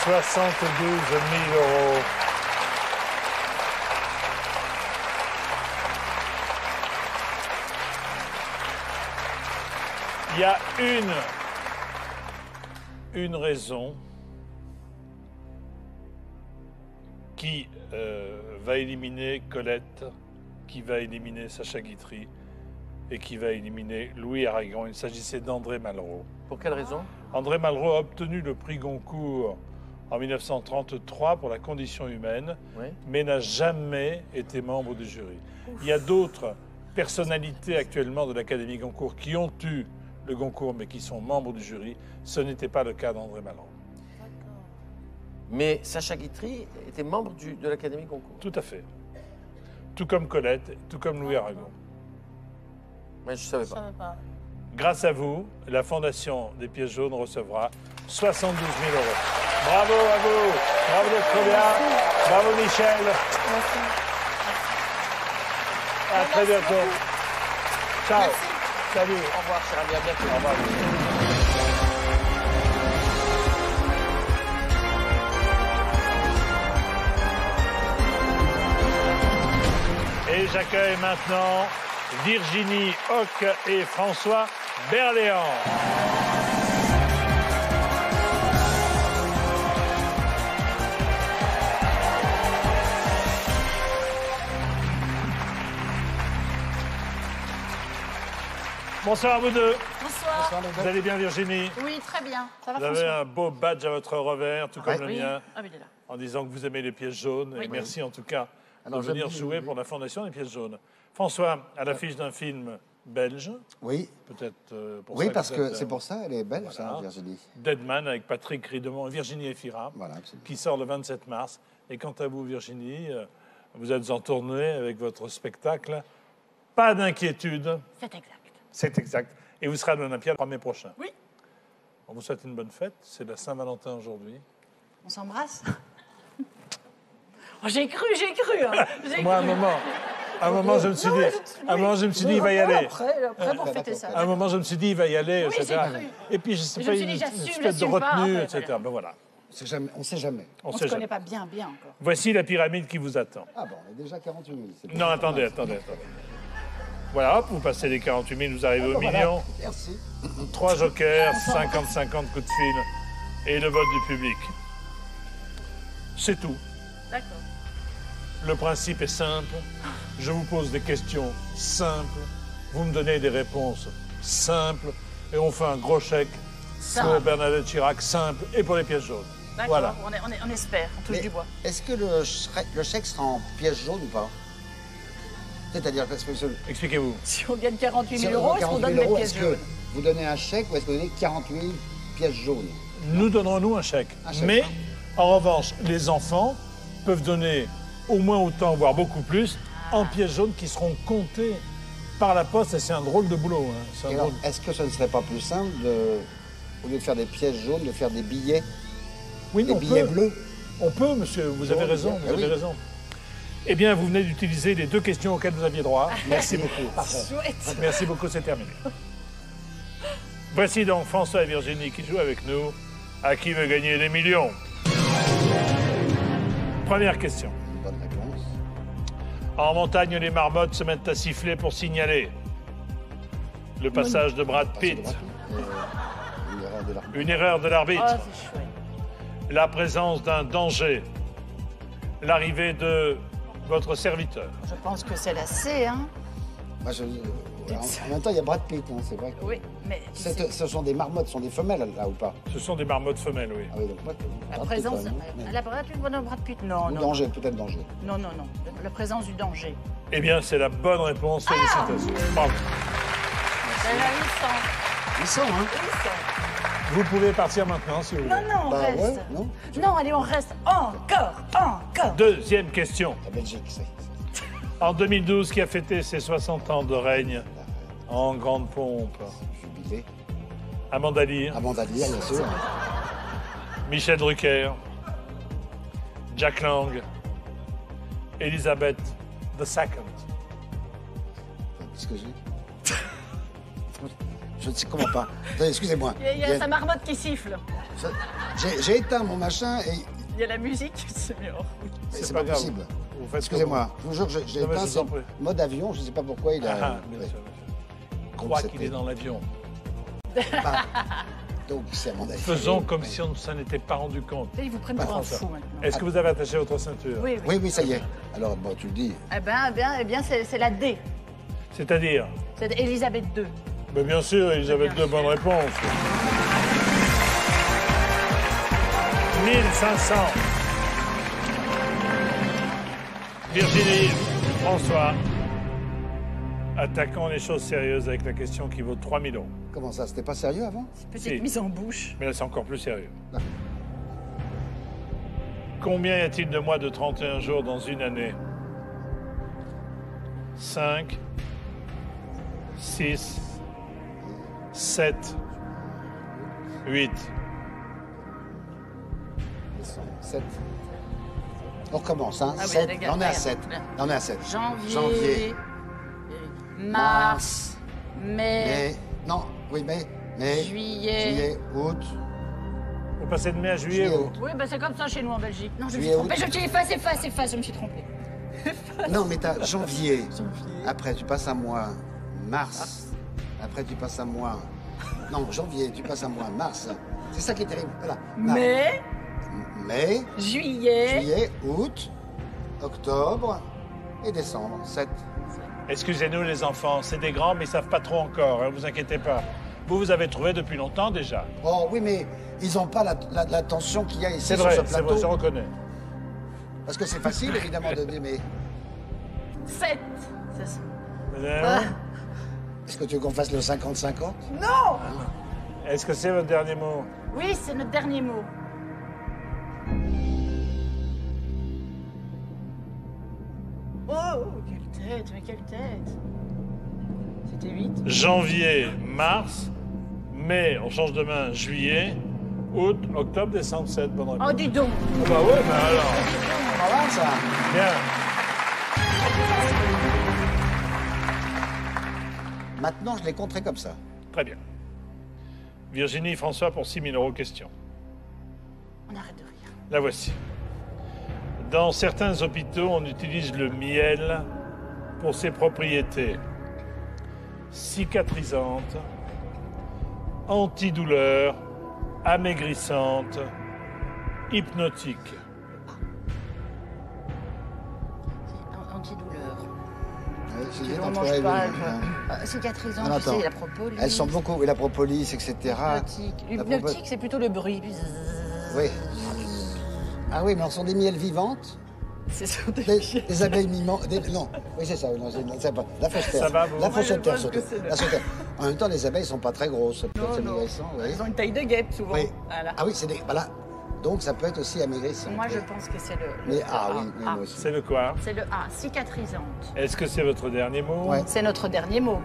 72 000 €. Il y a une raison qui va éliminer Colette, qui va éliminer Sacha Guitry et qui va éliminer Louis Aragon. Il s'agissait d'André Malraux. Pour quelle raison? André Malraux a obtenu le prix Goncourt en 1933 pour la condition humaine, Oui. mais n'a jamais été membre du jury. Il y a d'autres personnalités actuellement de l'Académie Goncourt qui ont eu le Goncourt, mais qui sont membres du jury. Ce n'était pas le cas d'André Malraux. Mais Sacha Guitry était membre de l'Académie Goncourt. Tout à fait. Tout comme Colette, tout comme Louis Aragon. Mais je ne savais Je pas. savais pas. Grâce à vous, la Fondation des Pièces jaunes recevra 72 000 €. Bravo à vous. Bravo d'être trop bien. Bravo Michel. Merci. À très bientôt. Ciao. Merci. Salut. Au revoir, cher ami, à bientôt. Au revoir. Et j'accueille maintenant Virginie Hoc et François Berléand. Bonsoir à vous deux. Bonsoir. Vous allez bien Virginie? Oui, très bien. Ça va, Vous avez François? un beau badge à votre revers, tout comme le Oui. mien, Ah, mais il est là. en disant que vous aimez les pièces jaunes. Et Oui. merci en tout cas Alors, de venir j'aime- jouer pour la Fondation des pièces jaunes. François, à l'affiche d'un film belge, Oui, peut-être pour oui ça parce vous que êtes, c'est pour ça, elle est belle, voilà. ça, Virginie. Deadman avec Patrick Ridemont et Virginie Efira, Voilà, absolument. qui sort le 27 mars. Et quant à vous, Virginie, vous êtes en tournée avec votre spectacle. Pas d'inquiétude, C'est exact. c'est exact. Et vous serez à l'Olympia le 1er prochain. Oui. On vous souhaite une bonne fête. C'est la Saint-Valentin aujourd'hui. On s'embrasse. Oh, j'ai cru. Hein. J'ai Moi, à un cru. moment, je me suis dit, à un moment, je me suis dit, il va y aller. Après, pour fêter ça. À un moment, je me suis dit, il va y aller, Oui, etc. j'ai cru. Et puis, je sais Mais pas, je me suis une dit, j'assume, espèce de j'assume pas, retenue, après, etc. Ben voilà, On ne sait jamais. on On sait se connaît jamais. pas bien encore. Voici la pyramide qui vous attend. Ah bon, on est déjà 48 000. c'est bien. Non, attendez. Voilà, hop, vous passez les 48 000, vous arrivez au Voilà. million. Merci. 3 jokers, 50-50 coups de fil et le vote du public. C'est tout. D'accord. Le principe est simple. Je vous pose des questions simples. Vous me donnez des réponses simples. Et on fait un gros chèque pour Bernadette Chirac, simple, et pour les pièces jaunes. D'accord. Voilà. On espère. On touche Mais du bois. est-ce que le chèque sera en pièce jaune ou pas? C'est-à-dire, parce que Expliquez-vous. Si on gagne 48 si 000 on euros, est-ce qu'on 48 donne 000 des euros, pièces est-ce que jaunes? vous donnez un chèque ou est-ce que vous donnez 48 000 pièces jaunes? Nous donnerons nous un chèque. Un chèque, Mais, hein. en revanche, les enfants peuvent donner au moins autant, voire beaucoup plus, en pièces jaunes qui seront comptées par la poste. Et c'est un drôle de boulot. Hein. C'est un Et alors, drôle- est-ce que ce ne serait pas plus simple, au lieu de faire des pièces jaunes, de faire des billets, Oui, des on billets peut. bleus? On peut, monsieur. Vous avez Bon, raison. bien, Vous eh avez oui. raison. Eh bien, vous venez d'utiliser les 2 questions auxquelles vous aviez droit. Merci beaucoup. Chouette. Merci beaucoup, c'est terminé. Voici donc François et Virginie qui jouent avec nous. À qui veut gagner des millions? Première question. Une bonne réponse. En montagne, les marmottes se mettent à siffler pour signaler le passage de Brad Pitt. Une erreur de l'arbitre. Une erreur de l'arbitre. Oh, c'est chouette. La présence d'un danger. L'arrivée de votre serviteur. Je pense que c'est la C, hein. Moi, en même temps, il y a Brad Pitt, hein, c'est vrai. Que... Oui, mais Ce sont des marmottes, ce sont des femelles, là, ou pas? Ce sont des marmottes femelles, oui. Ah oui, donc moi, la Brad Pitt, présence... quand même, La Brad Pitt, Brad Pitt, non, Ou non. danger, peut-être danger. Non, non, non. La présence du danger. Eh bien, c'est la bonne réponse. Félicitations. Bravo. C'est la 800. Ils sont, hein? 800. Vous pouvez partir maintenant, si vous voulez. Non, non, on Bah reste. ouais, non? Non, allez, on reste. Encore. Deuxième question. La Belgique, c'est... En 2012, qui a fêté ses 60 ans de règne en grande pompe? Jubilé. Amanda Lear, Amanda Lear, bien sûr. Michel Drucker, Jack Lang, Elizabeth II. Qu'est-ce que j'ai? Je ne sais comment pas. Attendez, excusez-moi. Il y a sa marmotte qui siffle. J'ai éteint mon machin et Il y a la musique, c'est mieux. c'est pas pas grave. possible. Vous faites Excusez-moi, je vous jure que j'ai Non, mais je éteint vous en ce prie. mode avion, je ne sais pas pourquoi il a... Ah, bien ouais. sûr. Crois Donc, qu'il est dans l'avion. Donc c'est Amanda Lear. Faisons comme si on ne s'en était pas rendu compte. Ils vous prennent pour un François. fou maintenant. Est-ce que vous avez attaché votre ceinture? Oui, oui. Oui, oui, ça y est. Alors, bon, tu le dis. Eh bien, c'est la D. C'est-à-dire? C'est Elisabeth II. Ben bien sûr, Elisabeth II, bonne réponse. 1500. Virginie, François. Attaquons les choses sérieuses avec la question qui vaut 3000 €. Comment ça, c'était pas sérieux avant? Petite Si. mise en bouche. Mais là, c'est encore plus sérieux. D'accord. Combien y a-t-il de mois de 31 jours dans une année? 5, 6, 7, 8. 7. On recommence, hein? Ah oui, 7. les gars, On est à merde. 7. On est à 7. Janvier. Mars. Mai. Mais. Non, oui, mais. Juillet. Août. Vous passez de mai à juillet, Juillet, vous? août. Oui, ben c'est comme ça chez nous en Belgique. Non, je me suis Juillet, trompée. août. Je me suis efface, je me suis trompée. Non, mais t'as janvier. Après, tu passes à mois mars. Après, tu passes à mois. Non, janvier, tu passes à mois mars. C'est ça qui est terrible. Voilà. Mai. Mai, Juillet. juillet, août, octobre et décembre. 7. Excusez-nous, les enfants, c'est des grands, mais ils savent pas trop encore, hein, vous inquiétez pas. Vous avez trouvé depuis longtemps déjà. Oh oui, mais ils n'ont pas la tension qu'il y a ici C'est sur vrai, ce c'est plateau. vrai, je reconnais. Parce que c'est facile, évidemment, de dire, mais 7. C'est ça. est-ce que tu veux qu'on fasse le 50-50? Non. Est-ce que c'est votre dernier mot? Oui, c'est notre dernier mot. Oh, quelle tête, mais quelle tête. C'était 8. Janvier, mars, mai, on change de main, juillet, août, octobre, décembre, 7, bonne réponse. Oh, dis donc. Ah bah ouais, mais alors, Pas mal, ça. bien. Maintenant, je les compterai comme ça. Très bien. Virginie et François pour 6 000 € question. On arrête de rire. La voici. Dans certains hôpitaux, on utilise le miel pour ses propriétés cicatrisantes, antidouleurs, amaigrissantes, hypnotiques. Antidouleur. Ouais, c'est Tu bien n'en entre manges elles, pas. hein. Cicatrisant, Non, tu attends. sais, la propolis. Elles sont beaucoup. Et la propolis, etc. Hypnotique. La Hypnotique, c'est plutôt le bruit. Oui. Ah oui, mais en sont des miels vivantes. C'est sur des Des abeilles mimantes. Non, oui, c'est ça. Non, c'est pas. La fausse terre. Ça va, vous La fausse Ouais, je terre, pense surtout. que c'est le- La fausse terre. En même temps, les abeilles sont pas très grosses. Ça peut être non. amaigrissant, oui. Ils ont une taille de guêpe, souvent. Oui. Voilà. Ah oui, c'est des. Voilà. Donc, ça peut être aussi amaigrissant. Moi, je oui. pense que c'est le Mais ah oui, A. oui, moi aussi. C'est le quoi? C'est le A, cicatrisante. Est-ce que c'est votre dernier mot? Ouais. C'est notre dernier mot.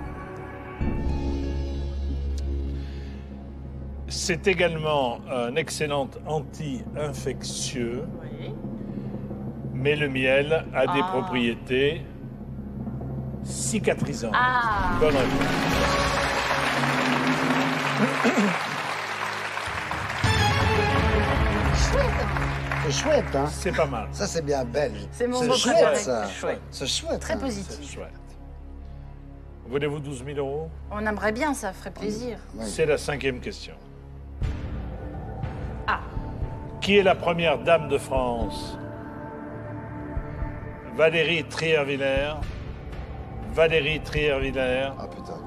C'est également un excellent anti-infectieux, Oui. mais le miel a des Ah. propriétés cicatrisantes. Ah. Bonne réponse. C'est chouette, hein. C'est pas mal. Ça, c'est bien belge. C'est mon C'est mot chouette, préféré. ça. C'est chouette. C'est chouette. Très hein. C'est positif. chouette. Voulez-vous 12 000 euros? On aimerait bien, ça ferait plaisir. Oui. C'est la 5e question. Ah. Qui est la première dame de France? Valérie Trierweiler, Valérie Trierweiler, Ah, putain.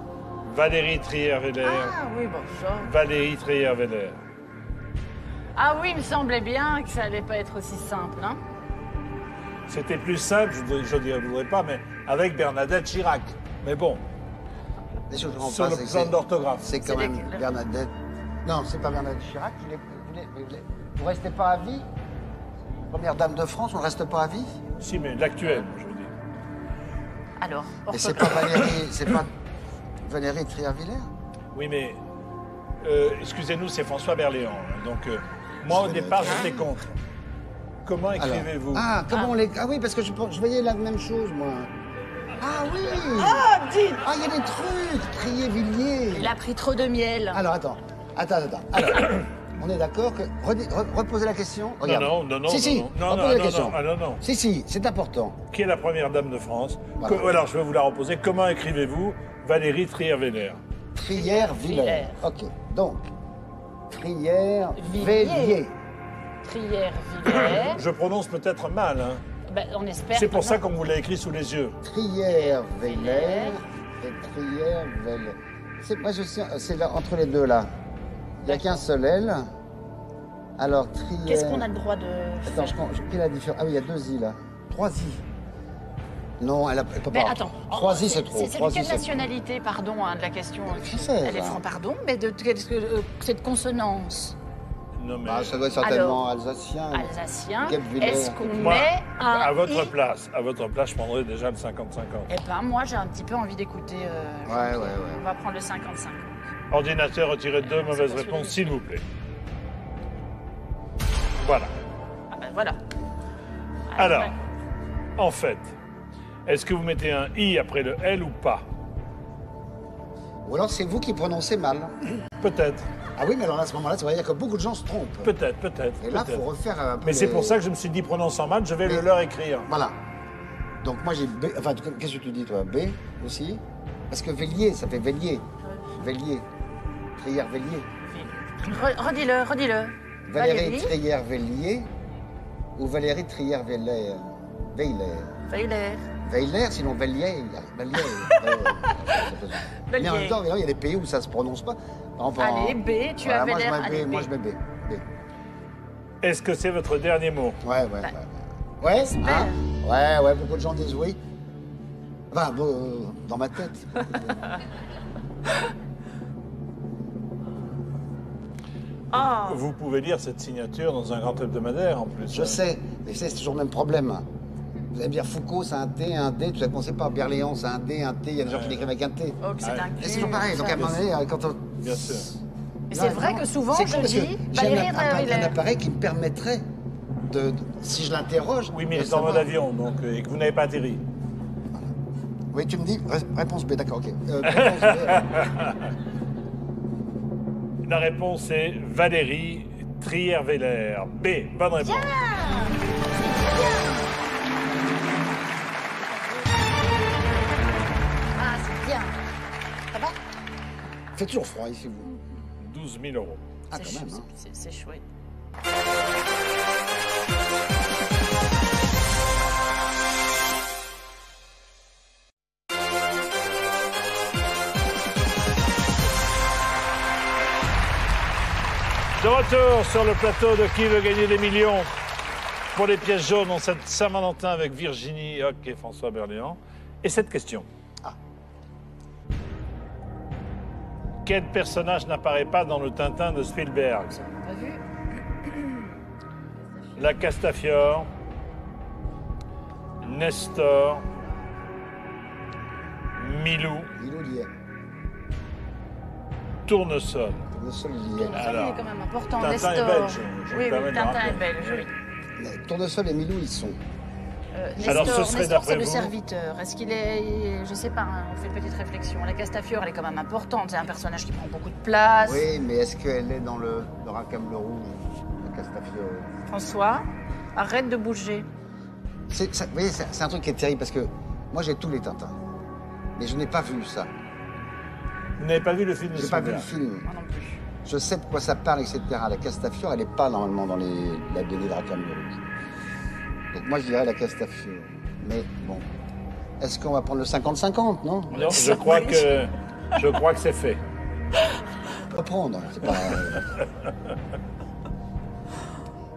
Valérie Trierweiler, Ah oui, bon, ça. Valérie Trierweiler. Ah oui, il me semblait bien que ça allait pas être aussi simple, hein. C'était plus simple, je ne voudrais pas, mais avec Bernadette Chirac. Mais bon, Les choses qu'on sur le passe, c'est que plan c'est- d'orthographe. C'est quand même Bernadette. Non, c'est pas Bernadette Chirac. Vous restez pas à vie? Première dame de France, on reste pas à vie? Si, mais l'actuel, je veux dire. Alors, Et c'est pas Valérie, c'est pas Valérie Trierweiler? Oui, mais excusez-nous, c'est François Berléand. Donc, moi, au départ, j'étais contre. Comment écrivez-vous? Ah, comment on les... Ah oui, parce que je voyais la même chose, moi. Ah oui! Ah, dites. Ah, il y a des trucs! Trier-Villiers! Il a pris trop de miel. Alors, attends. Alors, on est d'accord que... Reposez la question. Regarde. non, Si, non, non, reposez non, la question. non. Si, c'est important. Qui est la première dame de France? Voilà. Alors, je vais vous la reposer. Comment écrivez-vous Valérie Trierweiler? Trier-Villers. OK. Donc, Trier-Villiers. Trierweiler. Je prononce peut-être mal, hein. Ben, on espère. C'est pour ça qu'on vous l'a écrit sous les yeux. Trier-Villers et Trier-Villers. Moi, c'est là, entre les deux, là. Il n'y a qu'un seul L. Alors, Trier... Qu'est-ce qu'on a le droit de Attends, faire? quelle est la différence? Ah oui, il y a 2 I, là. 3 I. Non, elle peut Mais pas. attends. 3 I, c'est trop. C'est de 3 I, quelle c'est trop. nationalité, pardon, hein, de la question? Française, Elle est hein. pardon, mais de cette consonance Non, mais Ah, ça doit être certainement Alors, alsacien. alsacien. Guebwiller. Est-ce qu'on moi, met un à votre I? place, je prendrais déjà le 50-50. Eh ben, moi, j'ai un petit peu envie d'écouter. Ouais. On va prendre le 55. Ordinateur, retirez 2 mauvaises pas réponses, celui-là. s'il vous plaît. Ah ben voilà. Alors, ouais. en fait, est-ce que vous mettez un I après le L ou pas? Ou alors, c'est vous qui prononcez mal. Peut-être, Ah oui, mais alors à ce moment-là, ça veut dire que beaucoup de gens se trompent. peut-être. Et là, il faut refaire un peu Mais c'est les- pour ça que je me suis dit, prononçant mal, je vais Mais- le leur écrire. Voilà. Donc moi, j'ai B... Enfin, qu'est-ce que tu dis, toi? B aussi? Parce que Vélier, ça fait Vélier. Vélier. Trier-Vélier. Redis-le. Valérie Valérie Trier-Vélier ou Valérie Trier-Veiller? Weiler. Veiller, sinon Vélier. Vélier. Mais en même temps, il y a des pays où ça se prononce pas. Par exemple, Allez, B, tu avais moi, l'air. je mets Allez, B. Moi, B. je mets B. B. Est-ce que c'est votre dernier mot? Ouais. Ouais, j'espère. Ouais, beaucoup de gens disent oui. Enfin, dans ma tête. Ah, Vous pouvez lire cette signature dans un grand hebdomadaire en plus. Je sais, mais c'est toujours le même problème. Vous allez me dire Foucault, c'est un T, un D, tout ça, pensez pas. Berléand, c'est un D, un T, il y a des gens qui l'écrivent avec un T. oh, que c'est un Et c'est toujours pareil, donc à un moment donné, quand on... Bien sûr. Mais c'est vrai que souvent, C'est je con parce que dis j'ai Valérie un Weiler. appareil qui me permettrait si je l'interroge... Oui, mais de il est en mode savoir. avion, donc, et que vous n'avez pas atterri. Oui, tu me dis, réponse B, d'accord, ok. Réponse B, La réponse est Valérie Trierweiler. B, bonne réponse. Ah, c'est bien. Ça va? il fait toujours froid ici, vous. 12 000 euros. Ah, quand même, hein. C'est chouette. De retour sur le plateau de Qui veut gagner des millions pour les pièces jaunes en cette Saint-Valentin avec Virginie Hoc et François Berléand. Et cette question. Ah. Quel personnage n'apparaît pas dans le Tintin de Spielberg? Pas vu? La Castafiore, Nestor, Milou, Il y est. Tournesol. Le seul, il y est. Ça, il est quand même important. Tintin Nestor. est belge, je me Oui, permets de Tintin rappeler. est belge, oui. Mais Tournesol et Milou, ils sont. Alors, Nestor, ce serait Nestor, d'après c'est le vous serviteur. Est-ce qu'il est... Je sais pas, hein, on fait une petite réflexion. La Castafiore, elle est quand même importante. C'est un personnage qui prend beaucoup de place. Oui, mais est-ce qu'elle est dans le Rackham le Rouge, la Castafiore? François? Arrête de bouger. Vous voyez, c'est un truc qui est terrible parce que moi j'ai tous les Tintins. Mais je n'ai pas vu ça. Vous n'avez pas vu le film de Je n'ai pas vu le Spielberg? film. Moi non plus. Je sais de quoi ça parle, etc. La Castafiore, elle n'est pas normalement dans la BD de Rackham le Rouge. Donc moi je dirais la Castafiore. Mais bon, est-ce qu'on va prendre le 50-50, non? Non, je crois que c'est fait. Reprendre, c'est pas...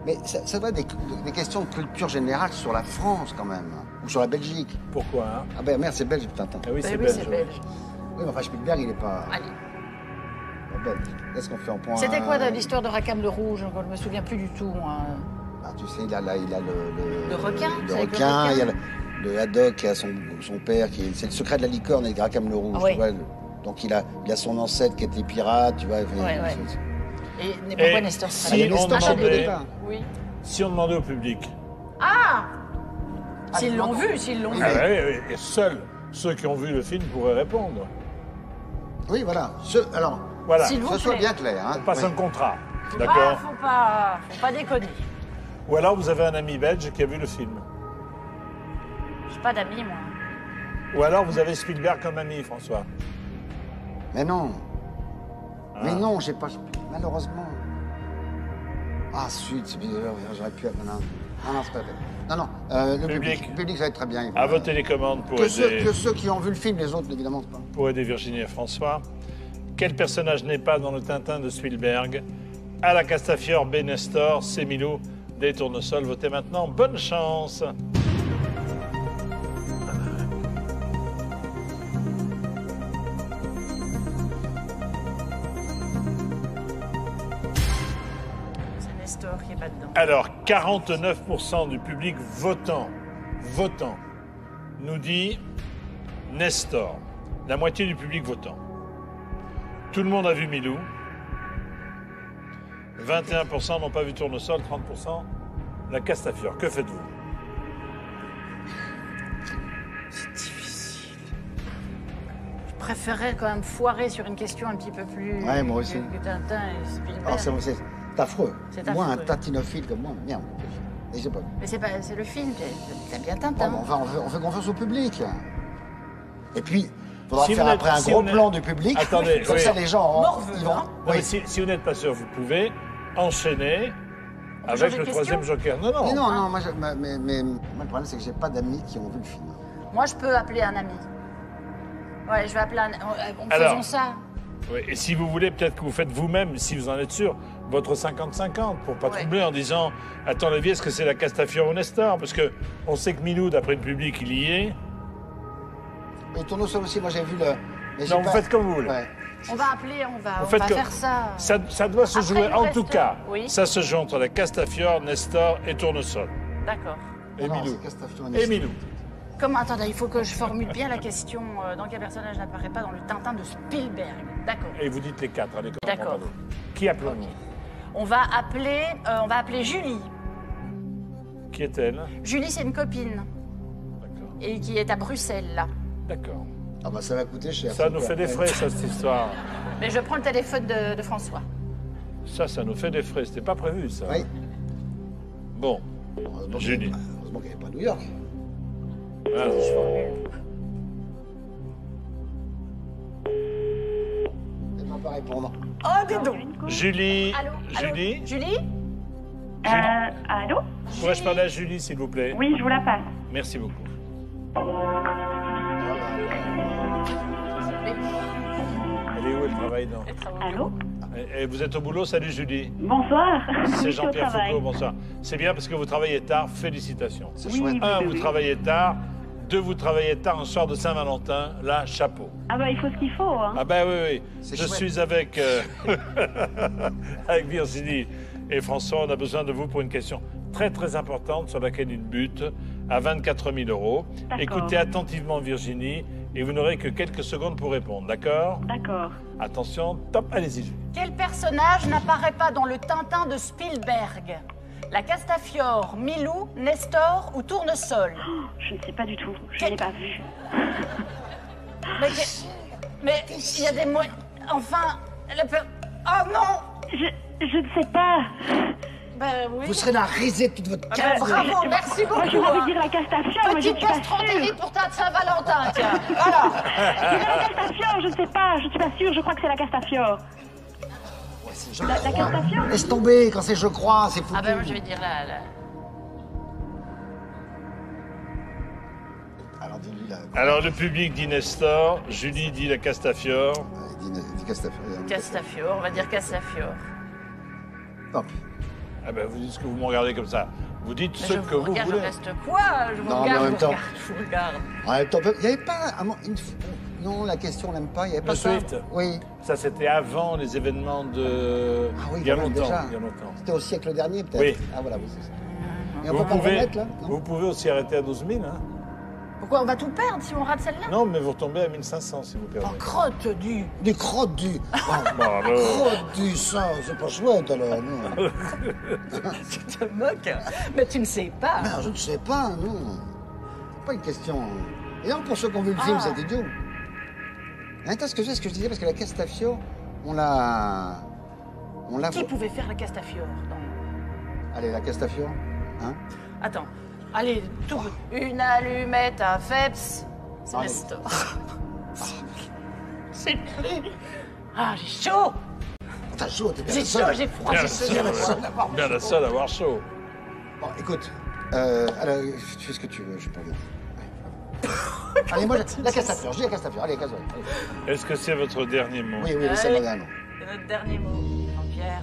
Mais ça doit être des questions de culture générale sur la France, quand même. Ou sur la Belgique. Pourquoi hein? Ah ben merde, c'est belge, Tintin. Ah oui, c'est Oui, belge. c'est belge. Oui, mais enfin, Spielberg, il n'est pas... Allez. belge. Qu'est-ce qu'on fait en point? C'était quoi l'histoire de Rackham le Rouge? Je ne me souviens plus du tout. Moi. Ah, tu sais, il a le requin, le c'est avec le requin, requin. il y a le Haddock qui a son père, c'est le secret de la licorne et de Rackham le Rouge. Ah, oui. Tu vois, donc il a son ancêtre qui était pirate, tu vois. Ouais. Et pourquoi Nestor si serait on Nestor, Ah, demandait- Oui. Si on demandait au public, Ah S'ils l'ont vu, s'ils l'ont vu. ah ouais, ouais, et seuls ceux qui ont vu le film pourraient répondre. Oui, voilà. Alors, Voilà, S'il que vous ce soit plaît. bien clair. Hein. on passe Oui. un contrat, Ah, d'accord? faut pas déconner. Ou alors vous avez un ami belge qui a vu le film. J'ai pas d'amis, moi. Ou alors vous avez Spielberg comme ami, François. Mais non. Ah. Mais non, j'ai pas... Malheureusement. Ah, Sud, c'est bizarre, j'aurais pu... Non, c'est pas vrai. Non, le Public. public. Le public, ça va être très bien. À vos télécommandes pour que aider, ceux qui ont vu le film, les autres, évidemment, c'est pas. pour aider Virginie et François. Quel personnage n'est pas dans le Tintin de Spielberg? À la Castafiore, B. Nestor, C. Milou, D. Tournesol. Votez maintenant. Bonne chance. C'est Nestor qui est pas dedans. Alors, 49% du public votant nous dit Nestor. La moitié du public votant. Tout le monde a vu Milou. 21% n'ont pas vu Tournesol, 30% la Castafiore. Que faites-vous? C'est difficile. Je préférerais quand même foirer sur une question un petit peu plus... Ouais, moi aussi. Que Tintin et Spielberg. Alors, c'est affreux. C'est Moi, un affreux. tatinophile comme moi, merde. Et j'ai pas vu. Mais c'est le film, t'aimes bien Bon, Tintin. mais enfin, on fait confiance au public. Et puis, il faudra Si faire vous n'êtes- après un si gros vous n'êtes- plan du public. Attendez, Comme oui. ça, les gens Morveux, ils vont... hein. Non, mais Oui. si vous n'êtes pas sûr, vous pouvez enchaîner peut avec changer le de troisième question joker. Non, non. Mais non, moi, mais moi, le problème, c'est que j'ai pas d'amis qui ont vu le film. Moi, je peux appeler un ami. Ouais, je vais appeler un... Alors. Faisons ça. Oui, et si vous voulez, peut-être que vous faites vous-même, si vous en êtes sûr, votre 50-50 pour pas Ouais. troubler en disant attends, Lévi, est-ce que c'est la Castafiore ou Nestor? Parce que on sait que Milou, d'après le public, il y est. Et Tournesol aussi, moi, j'ai vu le... mais j'ai Non, vous faites comme vous voulez. Ouais. On va appeler, on va faites que- faire ça. Ça doit se Après, jouer, il en reste- tout cas, oui. ça se joue entre la Castafiore, Nestor et Tournesol. D'accord. Et Non, Milou. c'est Castafiore Et Milou. Comment, attendez, il faut que je formule bien la question. Dans quel personnage n'apparaît pas dans le Tintin de Spielberg? D'accord. Et vous dites les quatre, allez, comme D'accord. Pompano. Qui appelons-nous? On va appeler Julie. Qui est-elle? Julie, c'est une copine. D'accord. Et qui est à Bruxelles, là. D'accord. Ah bah ça va coûter cher. Ça nous quoi. fait des frais, ça, cette histoire. Mais je prends le téléphone de François. Ça nous fait des frais. C'était pas prévu, ça. Oui. Bon, Heureusement Julie. Heureusement qu'elle n'est pas à New York. alors, Elle ne va pas répondre. Oh, dis donc. Julie. Allô, Julie. Julie Allô? Pourrais-je parler à Julie, s'il vous plaît? Oui, je vous la passe. Merci beaucoup. Elle est où? Elle travaille dans... Allô? Et vous êtes au boulot? Salut, Julie. Bonsoir. C'est Je suis au Jean-Pierre travail. Foucault, bonsoir. C'est bien parce que vous travaillez tard. Félicitations. C'est Oui, chouette. oui, Un, oui, vous oui. travaillez tard. Deux, vous travaillez tard un soir de Saint-Valentin. Là, chapeau. Ah bah il faut ce qu'il faut, hein. Ah ben oui, oui. C'est Je chouette. suis avec, avec Virginie et François. On a besoin de vous pour une question très, très importante sur laquelle il bute à 24 000 €. D'accord. Écoutez attentivement Virginie et vous n'aurez que quelques secondes pour répondre, d'accord? D'accord. Attention, top, allez-y. Julie. Quel personnage n'apparaît pas dans le Tintin de Spielberg? La Castafiore, Milou, Nestor ou Tournesol? Je ne sais pas du tout. Je n'ai pas vu. Mais il y a des moyens... Enfin... Oh non! Je ne sais pas. Ben oui. Vous serez là à riser toute votre Ben, case. bravo, merci Moi, beaucoup. j'aurais envie hein. de dire la Castafiore, mais je Petite suis pas gastro sûre. pour ta Saint-Valentin, tiens. Voilà. La Castafiore, je sais pas, je suis pas sûre, je crois que c'est la Castafiore. Ouais, c'est je La crois. Castafiore? Laisse tomber, quand c'est je crois, c'est foutu. Ah ben moi je vais dire là. Alors dis-lui là. Alors, le public dit Nestor, Julie dit la Castafiore. Dis Castafiore. Castafiore, on va dire Castafiore. Tant pis. Ah ben, vous dites ce que vous me regardez comme ça. Vous dites Mais ce je que vous vous regarde, voulez. je reste quoi? Je vous Non, mais regarde, en même je vous temps- regarde, je vous regarde. En même temps, il n'y avait pas une fois. Non, la question, on l'aime pas. Il n'y avait pas Le ça. Swift. Oui. Ça, c'était avant les événements de... Ah oui, il y a quand même, longtemps. déjà. Il y a longtemps. C'était au siècle dernier, peut-être. Oui. Ah voilà, oui, c'est ça. Et on Vous peut pas le pouvez, remettre, là non vous pouvez aussi arrêter à 12 000. Hein. Pourquoi on va tout perdre si on rate celle-là? Non, mais vous retombez à 1500 si vous Oh, perdez. crotte du. Des crottes du. Oh, Bon, alors, crottes du, ça, c'est pas chouette alors, non. Tu te moques. Mais tu ne sais pas. Non, je ne sais pas, non. C'est pas une question. Et donc, pour ceux qui ont vu le film, c'est idiot. Hein, t'as ce que je disais, parce que la Castafiore, on l'a. Qui pouvait faire la Castafiore? Allez, la Castafiore, hein? Attends. Allez, tout. Une allumette à Phelps. C'est Allez. Nestor. C'est plus. Ah, j'ai chaud. T'as chaud, t'es bien J'ai la chaud, seule. j'ai froid, bien, j'ai la chaud. seule, j'ai froid. bien la seule à avoir chaud. Bon, écoute, alors, tu fais ce que tu veux, je suis pas bien. Ouais. Allez, moi, la Castafiore, je dis la Castafiore, allez, Castafiore. Est-ce que c'est votre dernier mot? Oui, oui, c'est madame. C'est notre dernier mot, Jean-Pierre.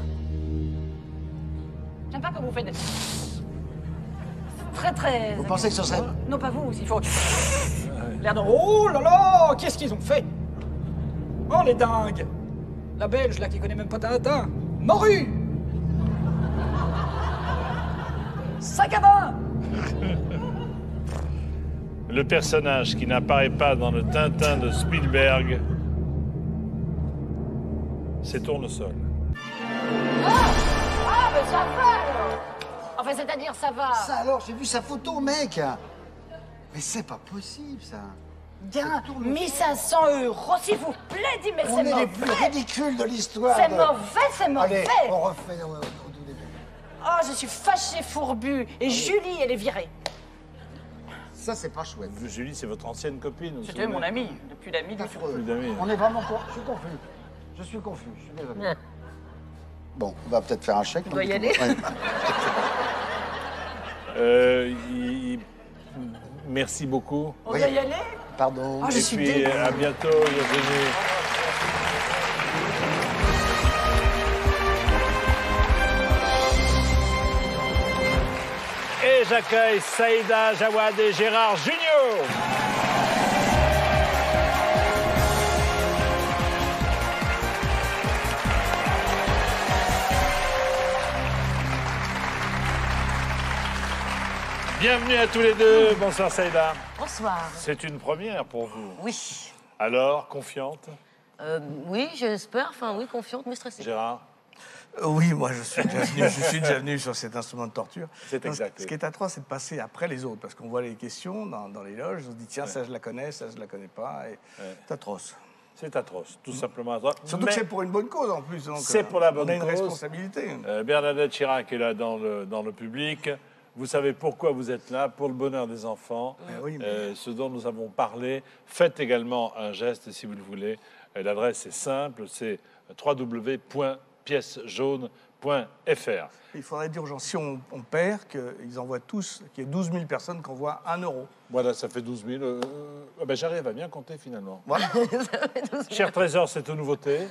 J'aime pas quand vous faites des... Très, très... Vous pensez que ce serait. Non, pas vous, il faut... L'air de... Oh là là, qu'est-ce qu'ils ont fait? Oh, les dingues. La Belge, là, qui connaît même pas Tintin. Morue. Sac à main. Le personnage qui n'apparaît pas dans le Tintin de Spielberg, c'est Tournesol. Ah, mais ça va, alors. Enfin, c'est-à-dire, ça va. Ça alors, j'ai vu sa photo, mec. Mais c'est pas possible, ça. Bien, 1500 €, s'il vous plaît, dis, mais On c'est est les mauvais. plus ridicules de l'histoire. C'est de- mauvais, c'est mauvais. Allez, on refait au tout début. Oh, je suis fâchée, fourbu. Et Julie, elle est virée. Ça, c'est pas chouette. Julie, c'est votre ancienne copine. vous vous C'était souvenez mon ami, depuis l'ami du Affreux. Plus d'amis. On est vraiment. Je suis confus. Je suis confus, je suis désolé. Bon, on va peut-être faire un chèque. On doit y aller. Ouais. Merci beaucoup. On doit y aller? Pardon. Oh, je Et suis puis, dégoûtée. à bientôt, bienvenue. Et j'accueille Saïda Jawad et Gérard Junior. Bienvenue à tous les deux. Bonsoir Saïda. Bonsoir. C'est une première pour vous. Oui. Alors, confiante, Oui, j'espère. Enfin, oui, confiante, mais stressée. Gérard? Oui, moi je suis déjà venu sur cet instrument de torture. C'est Non, exact, Ce oui. qui est atroce, c'est de passer après les autres, parce qu'on voit les questions dans les loges, on se dit tiens, ça je la connais, ça je la connais pas, et c'est atroce. C'est atroce, tout simplement atroce. Surtout Mais que c'est pour une bonne cause en plus. donc, c'est pour la bonne On a une cause. responsabilité. Bernadette Chirac est là dans le public. Vous savez pourquoi vous êtes là, pour le bonheur des enfants, oui, mais- ce dont nous avons parlé. Faites également un geste si vous le voulez. L'adresse est simple, c'est www.piècejaune.fr. Il faudrait d'urgence, si on perd, qu'ils envoient tous, qu'il y ait 12 000 personnes qui envoient 1 euro. Voilà, ça fait 12 000. J'arrive à bien compter finalement. Voilà. Cher Trésor, c'est une nouveauté,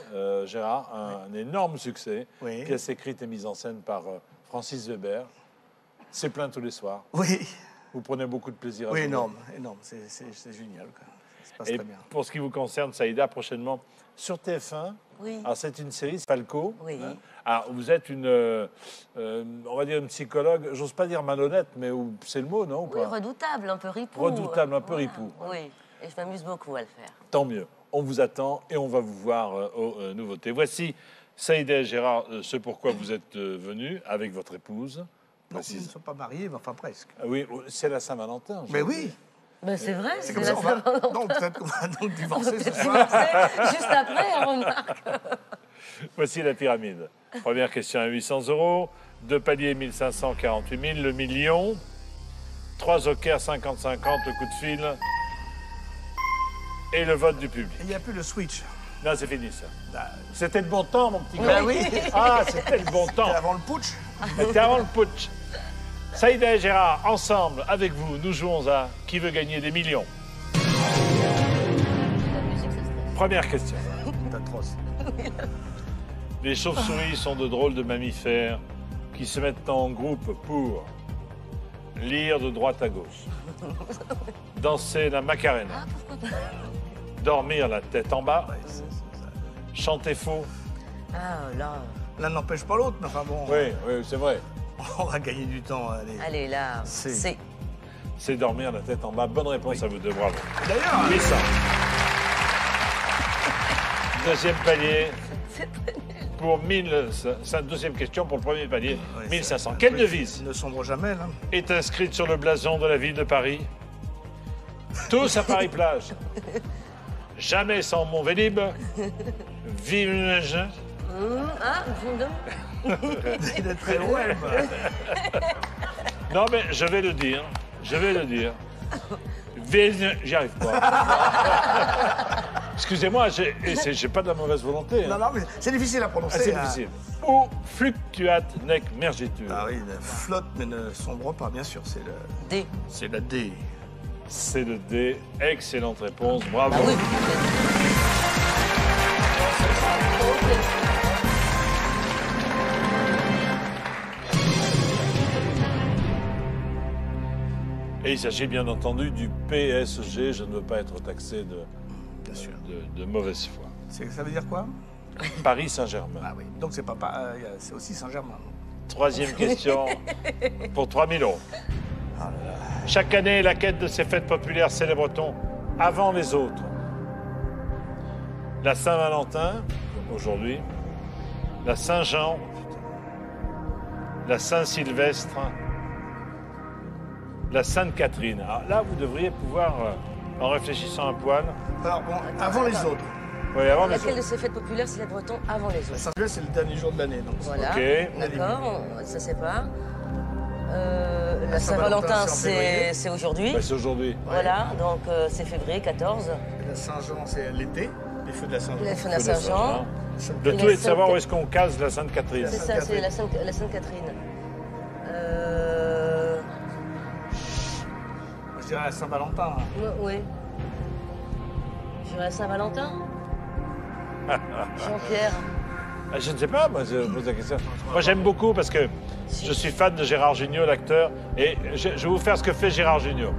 Gérard, un énorme succès. Oui. Pièce écrite et mise en scène par Francis Weber. C'est plein tous les soirs. Oui, Vous prenez beaucoup de plaisir à oui, jouer. énorme. C'est génial. Quoi. Ça se passe Et très bien. pour ce qui vous concerne, Saïda, prochainement sur TF1. Oui. Alors, c'est une série, Falco. Oui. Alors, vous êtes une, on va dire une psychologue, j'ose pas dire malhonnête, mais c'est le mot, non ou Oui, pas redoutable, un peu ripou. Redoutable, un peu Voilà. ripou. Oui, et je m'amuse beaucoup à le faire. Tant mieux. On vous attend et on va vous voir aux nouveautés. Voici, Saïda et Gérard, ce pourquoi vous êtes venus avec votre épouse. Non, nous ne Précise. sommes pas mariés, mais enfin presque. Ah oui, c'est la Saint-Valentin. Mais oui, Ben, c'est vrai, c'est c'est comme la ça. Saint-Valentin. Donc peut-être qu'on va donc divorcer ce soir. Divorcé juste après, on remarque. Voici la pyramide. Première question à 800 €. 2 paliers, 1548 000. Le million. 3 jokers, 50-50, le coup de fil. Et le vote du public. Il n'y a plus le switch. Non, c'est fini, ça. C'était le bon temps, mon petit Bah gars. oui. Ah, c'était le bon temps. C'était avant le putsch. C'était avant le putsch. Saïda et Gérard, ensemble, avec vous, nous jouons à Qui veut gagner des millions. Première question. C'est atroce. Les chauves-souris sont de drôles de mammifères qui se mettent en groupe pour lire de droite à gauche, danser la Macarena, dormir la tête en bas, chanter faux. Ah là. L'un n'empêche pas l'autre, mais enfin bon. Oui, oui, c'est vrai. On va gagner du temps. Allez. Allez, là. C'est. C'est dormir la tête en bas. Bonne réponse à vous deux, bravo. D'ailleurs. Oui, ça. Deuxième palier. Pour 1500. Deuxième question pour le premier palier. Ouais, 1500. Quelle devise ne sombre jamais, là. est inscrite sur le blason de la ville de Paris? Tous à Paris-Plage. Jamais sans mon Vélib. Vive le neige. Il est très loin. Non, mais je vais le dire. Je vais le dire. J'y arrive pas. Excusez-moi, j'ai pas de la mauvaise volonté. Non, non, mais c'est difficile à prononcer. C'est difficile. Ou fluctuat nec mergitur. Ah oui, il flotte mais ne sombre pas, bien sûr. C'est le D. C'est la D. C'est le D. Excellente réponse. Bravo. Ah oui. Et il s'agit bien entendu du PSG. Je ne veux pas être taxé Bien sûr. de mauvaise foi. Ça veut dire quoi? Paris Saint-Germain. Ah oui. Donc c'est c'est aussi Saint-Germain. Troisième question pour 3 000 €. Chaque année, la quête de ces fêtes populaires célèbre-t-on avant les autres? La Saint-Valentin, aujourd'hui, la Saint-Jean, la Saint-Sylvestre, la Sainte-Catherine. Alors là, vous devriez pouvoir, en réfléchissant un poil... Alors bon, avant les autres. Oui, avant les Laquelle autres. de ces fêtes populaires célèbre-t-on avant les autres? Saint-Germain, c'est le dernier jour de l'année. Donc Voilà. Ok. D'accord, ça c'est pas. La Saint-Valentin, Saint-Valentin, c'est en février. c'est aujourd'hui. Bah, c'est aujourd'hui. Voilà, donc c'est février 14. La Saint-Jean, c'est l'été. Les feux de la Saint-Jean. Les feux de la Saint-Jean. Le Et tout la est de savoir Sainte- où est-ce qu'on case la Sainte-Catherine. C'est ça, c'est la Sainte-Catherine. Je dirais la Saint-Valentin. Oui. Je dirais la Saint-Valentin. Jean-Pierre. Ah, je ne sais pas, moi, je pose la question. Moi, j'aime beaucoup parce que je suis fan de Gérard Jugnot, l'acteur, et je vais vous faire ce que fait Gérard Jugnot.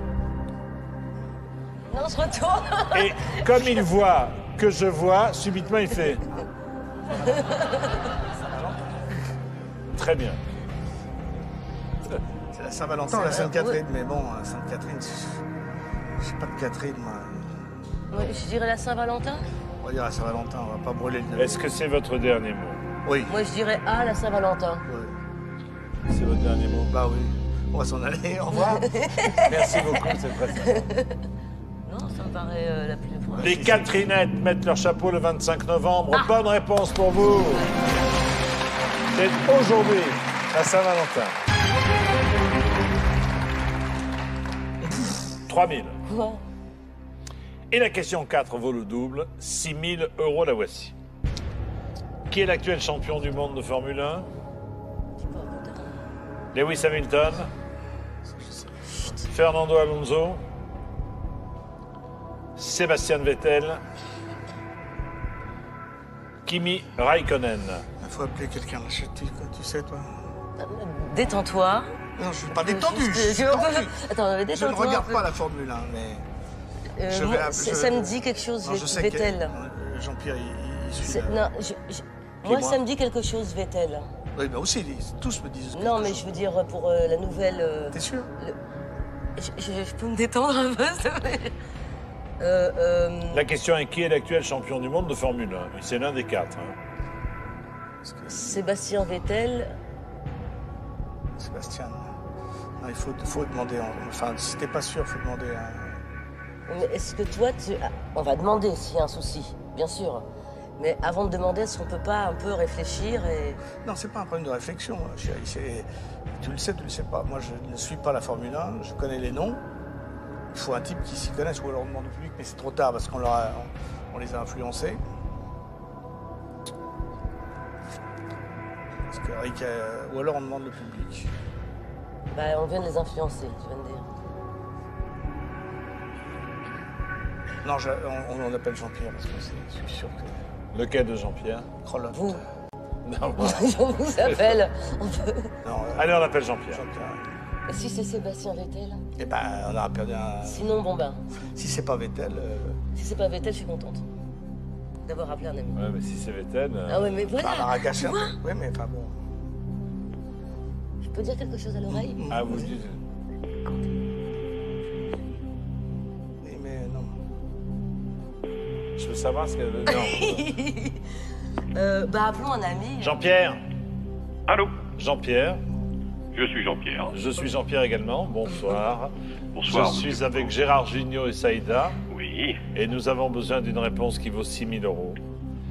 Non, on se retourne. Et comme il voit que je vois, subitement, il fait... Très bien. C'est la Saint-Valentin ou la Sainte-Catherine. Mais bon, Sainte-Catherine, je sais pas de Catherine, moi. Oui, je dirais la Saint-Valentin. On va dire la Saint-Valentin, on va pas brûler le... Est-ce que c'est votre dernier mot? Oui. Moi, je dirais la Saint-Valentin. Oui. C'est votre dernier mot? Bah oui. On va s'en aller, au revoir. Merci beaucoup, c'est très sympa. Non, ça me paraît la plus... Les Catherinettes mettent leur chapeau le 25 novembre. Bonne réponse pour vous. C'est aujourd'hui, la Saint-Valentin. 3 000. Ouais. Et la question 4 vaut le double, 6 000 €, la voici. Qui est l'actuel champion du monde de Formule 1? Lewis Hamilton, Fernando Alonso, Sébastien Vettel, Kimi Raikkonen. Il faut appeler quelqu'un. Tu sais, toi. Détends-toi. Non, je suis pas détendu. Juste, Attends, Je détends-toi. ne regarde pas la Formule 1, mais... je vais appeler- Ça me dit quelque chose, Non, je sais que Vettel. Jean-Pierre, il suit. C'est- Non, moi, ça me dit quelque chose, Vettel. Oui, mais aussi, tous me disent. Non, quelque mais chose. je veux dire pour la nouvelle. T'es sûr? Je peux me détendre un peu, s'il te plaît. La question est qui est l'actuel champion du monde de Formule 1? C'est l'un des 4. Hein. Sébastien Vettel. Sébastien. Non, il faut demander. Enfin, si t'es pas sûr, il faut demander à... Mais est-ce que toi, on va demander s'il y a un souci, bien sûr. Mais avant de demander, est-ce qu'on peut pas un peu réfléchir et... Non, c'est pas un problème de réflexion, chérie. Tu le sais, tu le sais pas. Moi, je ne suis pas la Formule 1, je connais les noms. Il faut un type qui s'y connaisse ou alors on demande au public, mais c'est trop tard parce qu'on on les a influencés. Parce que, ou alors on demande le public. Bah, on vient de les influencer, tu viens de dire. Non, on appelle Jean-Pierre parce que je suis sûr que... Lequel de Jean-Pierre? Crolot. Vous. Non, On vous appelle. On peut... Non, allez, on appelle Jean-Pierre. Et si c'est Sébastien Vettel? Eh ben, on aura perdu un... Sinon, bon ben... Si c'est pas Vettel... Si c'est pas Vettel, je suis contente d'avoir appelé un ami. Ouais, mais si c'est Vettel... Ah ouais, mais voilà. On va gâcher un Tu vois. peu. Oui, mais enfin bon... Je peux dire quelque chose à l'oreille? Ah, vous dites... Oui, mais non. Je veux savoir ce qu'elle... Non. Bah, appelons un ami. Jean-Pierre. Allô? Jean-Pierre. Je suis Jean-Pierre. Je suis Jean-Pierre également. Bonsoir. Bonsoir. Je suis avec Gérard Jugnot et Saïda. Oui. Et nous avons besoin d'une réponse qui vaut 6 000 €.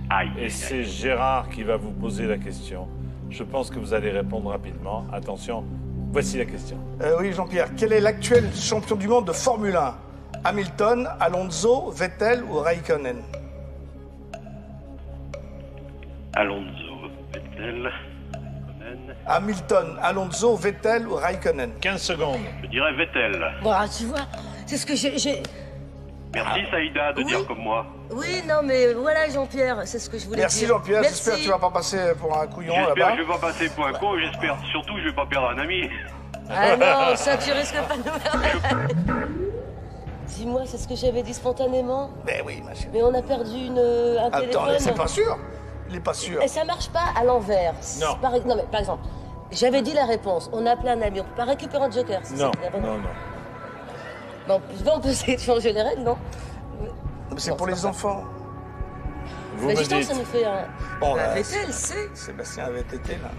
Aïe. Et c'est Gérard qui va vous poser la question. Je pense que vous allez répondre rapidement. Attention, voici la question. Oui, Jean-Pierre, quel est l'actuel champion du monde de Formule 1? Hamilton, Alonso, Vettel ou Raikkonen? Alonso, Vettel, Raikkonen. Hamilton, Alonso, Vettel ou Raikkonen? 15 secondes. Je dirais Vettel. Bon, tu vois, c'est ce que j'ai... Merci Saïda de dire comme moi. Oui, non, mais voilà, Jean-Pierre, c'est ce que je voulais Merci dire. Jean-Pierre, j'espère que tu vas pas passer pour un couillon J'espère là-bas. que je vais pas passer pour un con, j'espère surtout que je vais pas perdre un ami. Ah non, ça, tu risques pas de nous... Dis-moi, c'est ce que j'avais dit spontanément? Ben oui, ma chérie. Mais on a perdu un téléphone. Attends, c'est pas sûr. Il est pas sûr. Et ça marche pas à l'envers. Non. Non, mais par exemple, j'avais dit la réponse. On a appelé un ami. On peut pas récupérer un joker. Non, non. Bon, on peut essayer de changer les règles, non? C'est pour les enfants. Vous Mais me justement, dites. ça nous fait un... Bon, là, Vettel, c'est... Sébastien VTT, là.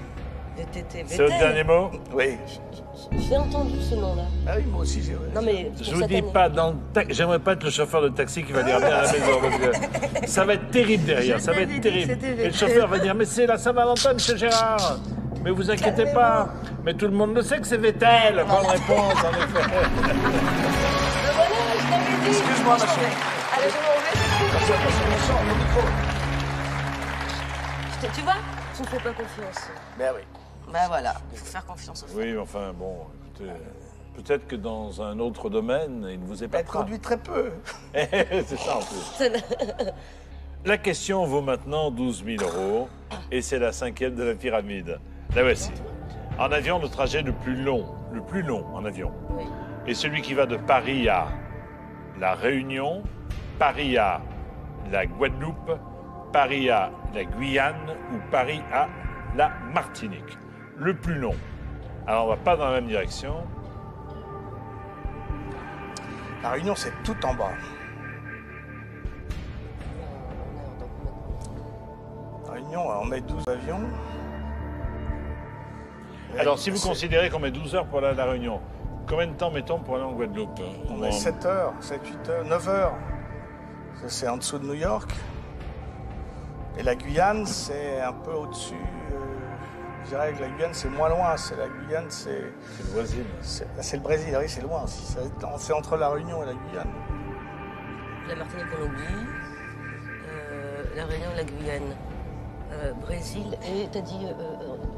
VTT, C'est votre dernier mot? Oui. J'ai entendu ce nom-là. Ah oui, moi aussi, j'ai... Non, mais... Je vous dis pas dans le taxi. J'aimerais pas être le chauffeur de taxi qui va dire bien à la maison. Parce que ça va être terrible derrière. Ça va être terrible. Et le chauffeur va dire mais c'est la Saint-Valentin, monsieur Gérard. Mais vous inquiétez pas. Mais tout le monde le sait que c'est Vettel. Bonne réponse, en effet. Voilà, je t'avais dit. Excuse-moi, ma chérie. Allez, je m'en vais. Tu vois, tu me fais pas confiance. Ben oui. Ben voilà, il faut faire confiance aux femmes. Oui, enfin bon, écoutez, peut-être que dans un autre domaine, il ne vous est pas Elle produit très peu. C'est ça en plus. La question vaut maintenant 12 000 € et c'est la 5e de la pyramide. La voici. En avion, le trajet le plus long en avion, Oui. est celui qui va de Paris à La Réunion, Paris à la Guadeloupe, Paris à la Guyane ou Paris à la Martinique. Le plus long. Alors, on va pas dans la même direction. La Réunion, c'est tout en bas. La Réunion, on met 12 avions. Alors, si vous considérez qu'on met 12 heures pour aller à La Réunion, combien de temps mettons pour aller en Guadeloupe? On met 7 heures, 7, 8 heures, 9 heures. Ça, c'est en dessous de New York. Et la Guyane, c'est un peu au-dessus. Je dirais que la Guyane, c'est moins loin. La Guyane, c'est... C'est le Brésil. C'est le Brésil, oui, c'est loin aussi. C'est entre la Réunion et la Guyane. La Martinique, on oublie. La Réunion, la Guyane. Brésil, et t'as dit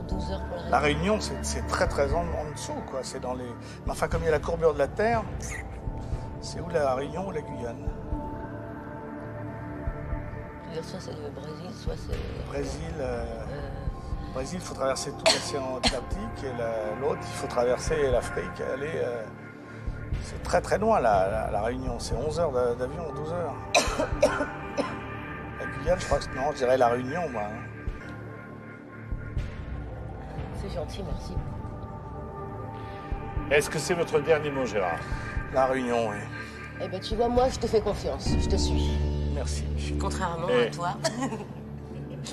12 heures pour La Réunion, c'est très très en dessous, quoi. C'est dans les... Mais enfin, comme il y a la courbure de la Terre, c'est où la Réunion ou la Guyane? Soit c'est le Brésil, soit c'est... Brésil, il faut traverser tout l'océan Atlantique, et l'autre, il faut traverser l'Afrique. C'est très très loin, la Réunion. C'est 11 heures d'avion, 12 heures. La Guyane, je crois que non, je dirais la Réunion, moi. C'est gentil, merci. Est-ce que c'est votre dernier mot, Gérard? La Réunion, oui. Eh ben, tu vois, moi, je te fais confiance. Je te suis. Merci. Contrairement à toi.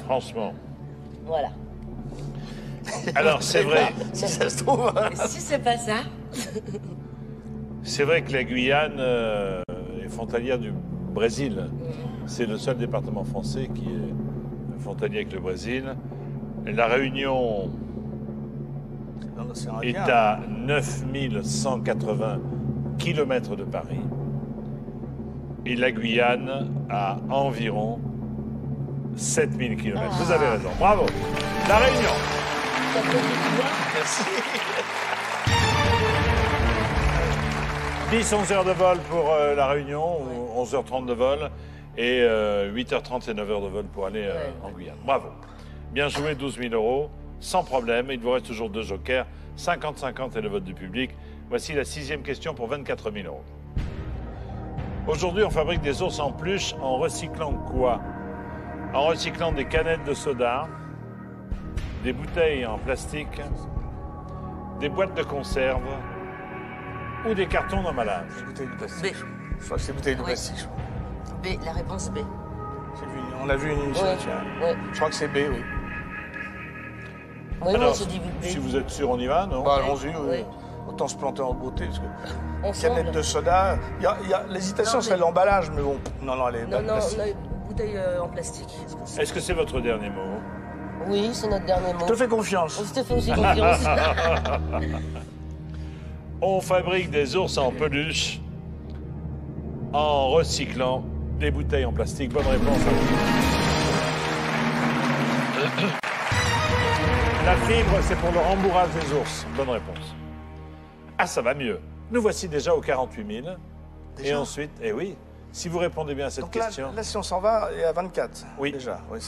Franchement. Voilà. Alors, c'est vrai. Si ça se trouve. Si c'est pas ça. C'est vrai que la Guyane est frontalière du Brésil. C'est le seul département français qui est frontalier avec le Brésil. La Réunion Dans l'océan est Indien. à 9180 km de Paris. Et la Guyane à environ 7000 km. Vous avez raison. Bravo. La Réunion. Merci. 10-11 heures de vol pour la Réunion, ou 11h30 de vol, et 8h30 et 9h de vol pour aller en Guyane. Bravo. Bien joué, 12 000 €, sans problème. Il vous reste toujours 2 jokers, 50-50 et le vote du public. Voici la 6e question pour 24 000 €. Aujourd'hui, on fabrique des ours en peluche en recyclant quoi? En recyclant des canettes de soda, des bouteilles en plastique, des boîtes de conserve ou des cartons d'emballage. Bouteille de B. plastique. Je crois que c'est bouteille de Oui. plastique. je crois. B, la réponse B. On a vu une émission Ouais. là-dessus. Ouais. Je crois que c'est B, oui. Oui, Alors, moi je dis B. si vous êtes sûr, on y va, non? Bah, allons-y, oui. Oui. Autant se planter en beauté, parce que Ensemble. canette de soda, l'hésitation Non, serait mais- l'emballage, mais bon, non, elle est Non, non, plastique. on a une bouteille en plastique. Est-ce que c'est votre dernier mot? Oui, c'est notre dernier mot. Je te fais confiance. Je te fais aussi confiance. On fabrique des ours en peluche en recyclant des bouteilles en plastique. Bonne réponse. La fibre, c'est pour le rembourrage des ours. Bonne réponse. Ah, ça va mieux. Nous voici déjà aux 48 000. Et Déjà ensuite, oui, si vous répondez bien à cette Donc là, question. là, si on s'en va, il est à 24. Oui. Déjà. Oui,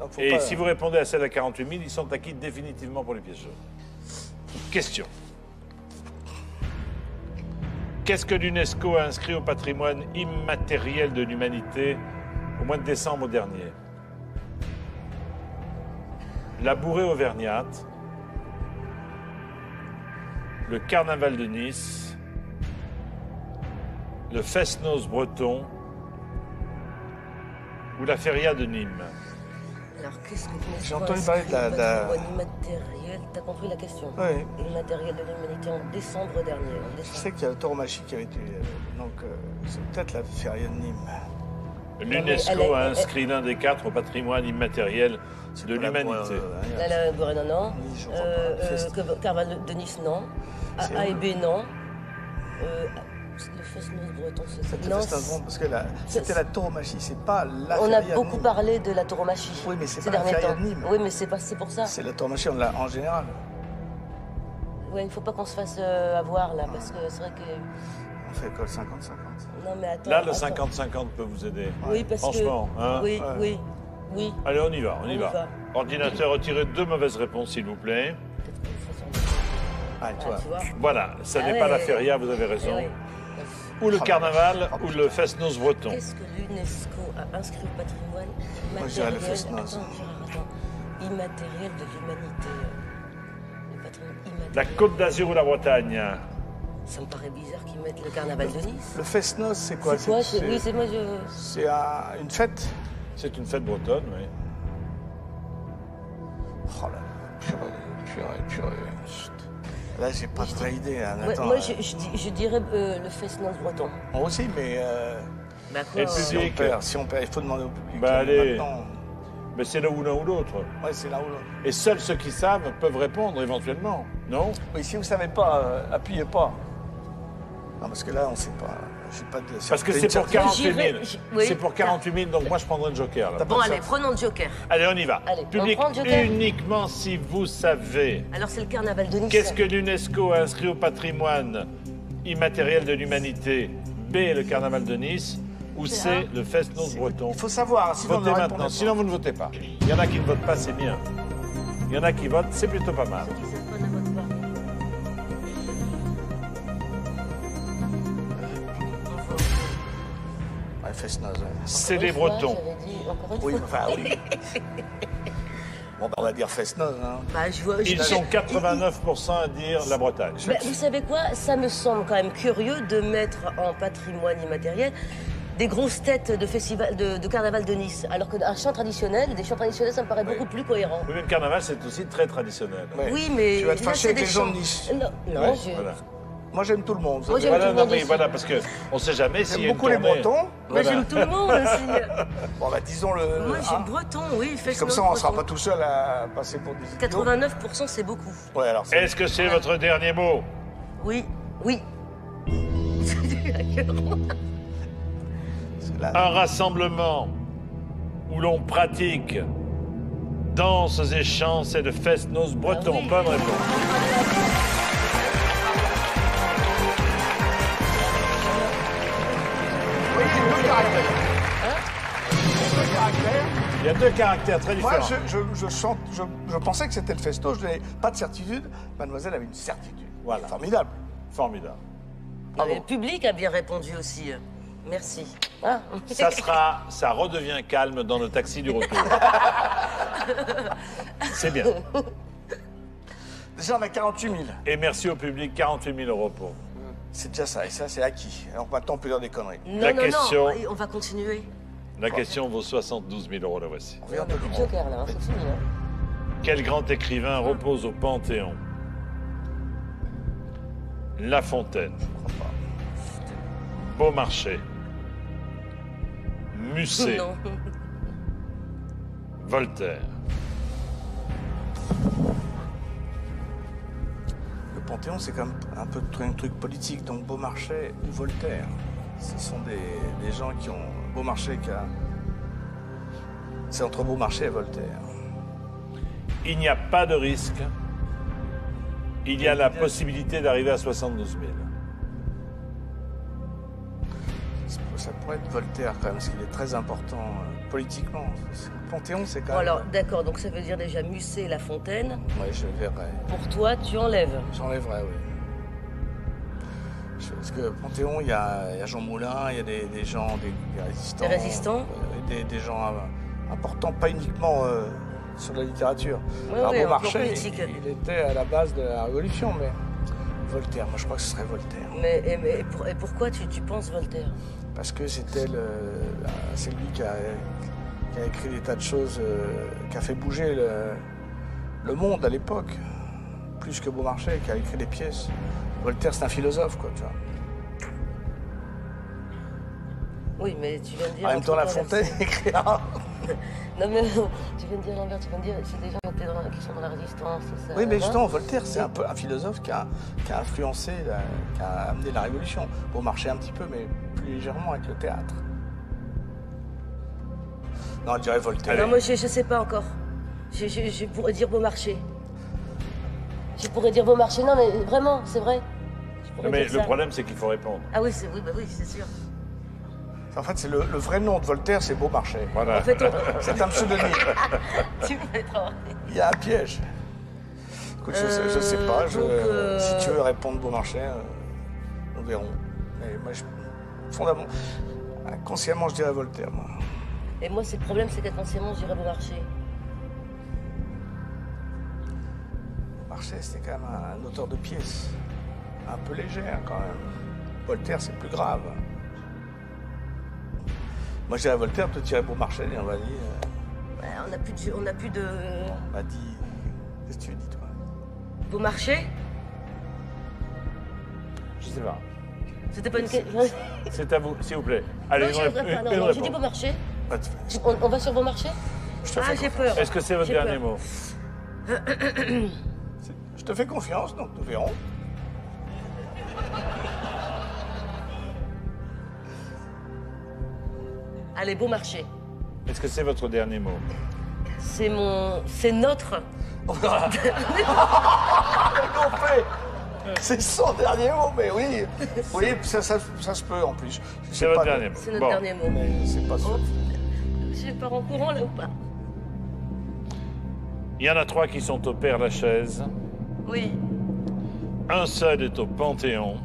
donc, faut Et pas- si vous répondez à celle à 48 000, ils sont acquis définitivement pour les pièces jaunes. Question. Qu'est-ce que l'UNESCO a inscrit au patrimoine immatériel de l'humanité au mois de décembre dernier? La bourrée auvergnate, le carnaval de Nice, le fest-noz breton ou la feria de Nîmes. Alors, qu'est-ce que J'ai entendu parler de la- patrimoine immatériel. T'as compris la question? Oui. Immatériel de l'humanité en décembre dernier. En Je décembre. sais qu'il y a la tauromachie qui avait été. C'est peut-être la feria de Nîmes. L'UNESCO a inscrit l'un des 4 au patrimoine immatériel de pas la l'humanité. Là, la bourrée, non, non. Oui, je crois pas. Carnaval de Nice, non. C'est A et où B, non. Le fest-noz breton, c'est ça. Non, parce que c'était la tauromachie, c'est pas la on feria a de beaucoup Nîmes. parlé de la tauromachie. Oui, mais c'est ces pas la derniers feria temps. de Nîmes. Oui, mais c'est pour ça. C'est la tauromachie en général. Ouais, il ne faut pas qu'on se fasse avoir là, parce que c'est vrai que. On fait école 50-50. Non, mais attends. Là, le attends. 50-50 peut vous aider. Oui, parce Franchement, que. hein? Oui, Ouais. oui, oui. Allez, on y va, on y On y va. va. Ordinateur, retirez 2 mauvaises réponses, s'il vous plaît. Peut-être qu'on le fasse en- Ah, Ah, toi. tu vois. Voilà, ça Ah n'est ouais, pas la ouais, feria, ouais. vous avez raison. Eh oui. Ou le Oh, carnaval, oh, ou putain. le fest-noz breton. Qu'est-ce que l'UNESCO a inscrit au patrimoine Moi, je dirais le immatériel? fest-noz. Attends. Immatériel de l'humanité. Le patrimoine immatériel. La Côte d'Azur ou la Bretagne? Ça me paraît bizarre qu'ils mettent le carnaval de Nice. Le fest-noz, c'est quoi? C'est quoi? Oui, c'est moi, je. C'est une fête? C'est une fête bretonne, oui. Oh là là, purée. Chut. Là, j'ai pas de vraie idée. Hein. Ouais, Attends, moi, je dirais le fest-noz breton. Moi aussi, mais Bah Et quoi le public? si on perd, il faut demander au public. Bah, allez. Maintenant, Mais c'est là ou l'un ou l'autre. ouais, c'est là où l'autre. Et seuls ceux qui savent peuvent répondre éventuellement, non? Oui, si vous savez pas, appuyez pas. Non, parce que là, on sait pas. J'ai pas de. Parce que une c'est pour certitude. 48 000. Oui. C'est pour 48 000, donc moi je prendrai le joker. Là. Bon, allez, prenons le joker. Allez, on y va. Allez, Public on prend le joker. uniquement si vous savez. Alors, c'est le carnaval de Nice. Qu'est-ce que l'UNESCO a inscrit au patrimoine immatériel de l'humanité? B, le carnaval de Nice, ou C, le fest-noz breton? Il faut savoir, sinon on Votez ne maintenant, répond sinon vous ne votez pas. Il y en a qui ne votent pas, c'est bien. Il y en a qui votent, c'est plutôt pas mal. Ceux qui savent pas ne votent pas. Ouais, fest-noz. Ouais. C'est Encore les une fois, Bretons. j'avais dit encore une Oui, fois. enfin, oui. Bon, bah, on va dire fest-noz. Hein. Bah, je vois, Ils sont 89% à dire la Bretagne. Bah, vous savez quoi? Ça me semble quand même curieux de mettre en patrimoine immatériel des grosses têtes de festival de carnaval de Nice, alors qu'un chant traditionnel, des chants traditionnels, ça me paraît beaucoup plus cohérent. Oui, mais le carnaval, c'est aussi très traditionnel. Ouais. Oui, mais Tu vas te là, fâcher c'est avec des les gens chants. de Nice. Non, Ouais, je... voilà. Moi, j'aime tout le monde. Moi, j'aime Voilà, tout le non, monde mais aussi. voilà, parce qu'on ne sait jamais s'il y a J'aime une beaucoup les tournée. Bretons. Moi, j'aime tout le monde aussi. Bon, bah, disons le. Moi, j'aime hein. breton, oui. Comme ça, on ne sera pas tout seul à passer pour des idiots. 89%, c'est beaucoup. Ouais, alors c'est. Est-ce que c'est votre dernier mot? Oui, oui. Un rassemblement où l'on pratique danses et chants et de fest-noz breton. oui. Bonne réponse. Oui, il y a deux caractères. Il y a deux caractères très Moi, différents. je pensais que c'était le festo, je n'avais pas de certitude. Mademoiselle avait une certitude. Voilà. Formidable. Formidable. Le public a bien répondu aussi. Merci. Ah. Ça redevient calme dans le taxi du retour. C'est bien. Déjà, on a 48 000. Et merci au public, 48 000 € pour vous. C'est déjà ça, et ça, c'est acquis. Alors maintenant, on peut dire des conneries. Non, La non, question- non, on va continuer. La question vaut 72 000 €, la voici. On vient On a plus de joker là, hein, c'est fini. Hein. Quel grand écrivain repose au Panthéon? La Fontaine, Beaumarchais, Musset, Non. Voltaire. Le Panthéon, c'est quand même un peu un truc politique. Donc Beaumarchais ou Voltaire, ce sont des gens qui ont... Beaumarchais qui a... C'est entre Beaumarchais et Voltaire. Il n'y a pas de risque. Il y a la possibilité d'arriver à 72 000. Ça pourrait être Voltaire quand même, parce qu'il est très important politiquement. Le Panthéon, c'est quand Bon, même... alors, d'accord, donc ça veut dire déjà Musset, La Fontaine. Oui, je verrai. Pour toi, tu enlèves. J'enlèverai, oui. Parce que Panthéon, il y a Jean Moulin, il y a des gens, des résistants. Des résistants des gens importants, pas uniquement sur la littérature. Oui, Alors, oui, en plan Beaumarchais, politique. il était à la base de la Révolution, mais Voltaire, moi je crois que ce serait Voltaire. Mais pourquoi tu penses Voltaire? Parce que c'est lui qui a écrit des tas de choses, qui a fait bouger le monde à l'époque, plus que Beaumarchais, qui a écrit des pièces. Voltaire, c'est un philosophe, quoi, tu vois. Oui, mais tu viens de dire... En même temps, La l'inverse. Fontaine écrit un... Non, mais tu viens de dire l'inverse, tu viens de dire c'est des gens qui sont dans la résistance. Ça, Oui, mais hein. justement, Voltaire, c'est un peu un philosophe qui a influencé, qui a amené la Révolution. Beaumarchais un petit peu, mais plus légèrement avec le théâtre. Non, je dirais Voltaire. Non, moi, je sais pas encore. Je pourrais dire Beaumarchais. Je pourrais dire Beaumarchais. Non, mais vraiment, c'est vrai. Je pourrais Non, mais dire le ça. problème, c'est qu'il faut répondre. Ah oui, oui, c'est sûr. En fait, c'est le vrai nom de Voltaire, c'est Beaumarchais. Voilà. En fait, C'est un pseudonyme. tu me fais trop. Il y a un piège. Écoute, je sais pas. donc, Si tu veux répondre Beaumarchais, nous verrons. Mais moi, fondamentalement, consciemment, je dirais Voltaire, moi. Et moi, c'est le problème, c'est qu'inconsciemment, je dirais Beaumarchais. Beaumarchais, c'était quand même un auteur de pièces. Un peu légère, quand même. Voltaire, c'est plus grave. Moi, je dirais Voltaire, toi, tu dirais Beaumarchais, et on va dire... Ouais, on n'a plus de... On m'a dit... Qu'est-ce que tu dis, toi? Beaumarchais? Je sais pas. C'était pas une question. C'est à vous, s'il vous plaît. Allez, Non, j'ai dit Beaumarchais. Bah, On va sur Beaumarchais? je te Ah, fais j'ai confiance. peur. Est-ce que c'est votre J'ai dernier peur. mot? Je te fais confiance, donc nous verrons. Allez, Beaumarchais. Est-ce que c'est votre dernier mot? C'est notre... Non, fait. C'est son dernier mot, mais oui. Oui, ça se peut en plus. Je sais C'est votre pas, dernier mot. C'est notre Bon. dernier mot. Mais c'est pas sûr. Je pars en courant, là, ou pas? Il y en a 3 qui sont au Père-Lachaise. Oui. Un seul est au Panthéon.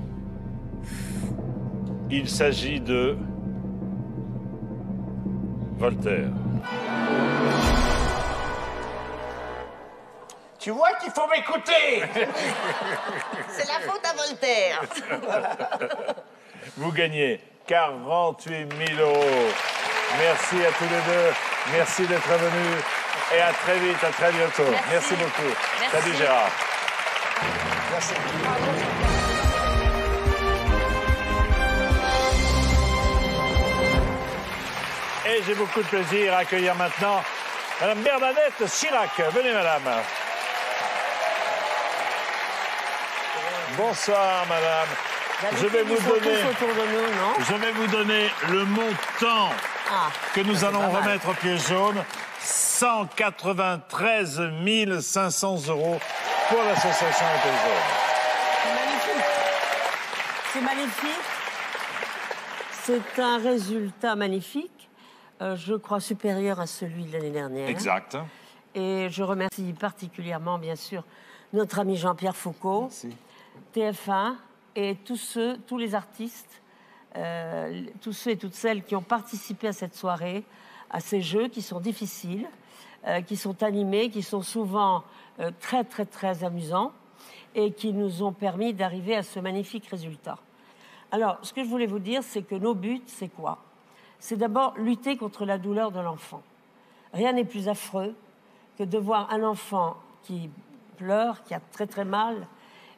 Il s'agit de Voltaire. Tu vois qu'il faut m'écouter. C'est la faute à Voltaire. Vous gagnez 48 000 €. Merci à tous les deux. Merci d'être venus. Et à très vite, à très bientôt. Merci beaucoup. Merci. Salut Gérard. Merci. Et j'ai beaucoup de plaisir à accueillir maintenant Madame Bernadette Chirac. Venez, madame. Bonsoir, madame. Je vais vous donner le montant que nous allons remettre au piège jaune. 193 500 € pour l'association des pièges jaunes. C'est magnifique. C'est magnifique. C'est un résultat magnifique, je crois supérieur à celui de l'année dernière. Exact. Et je remercie particulièrement, bien sûr, notre ami Jean-Pierre Foucault, merci. TF1 et tous les artistes, tous ceux et toutes celles qui ont participé à cette soirée, à ces jeux qui sont difficiles, qui sont animés, qui sont souvent très, très, très amusants et qui nous ont permis d'arriver à ce magnifique résultat. Alors, ce que je voulais vous dire, c'est que nos buts, c'est quoi? C'est d'abord lutter contre la douleur de l'enfant. Rien n'est plus affreux que de voir un enfant qui pleure, qui a très, très mal,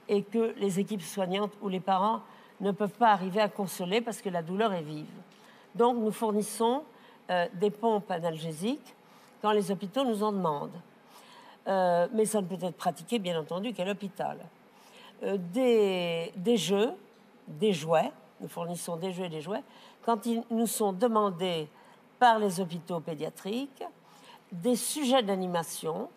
et que les équipes soignantes ou les parents ne peuvent pas arriver à consoler parce que la douleur est vive. Donc, nous fournissons des pompes analgésiques quand les hôpitaux nous en demandent. Mais ça ne peut être pratiqué, bien entendu, qu'à l'hôpital. Des jeux, des jouets, nous fournissons des jeux et des jouets, quand ils nous sont demandés par les hôpitaux pédiatriques, des sujets d'animation,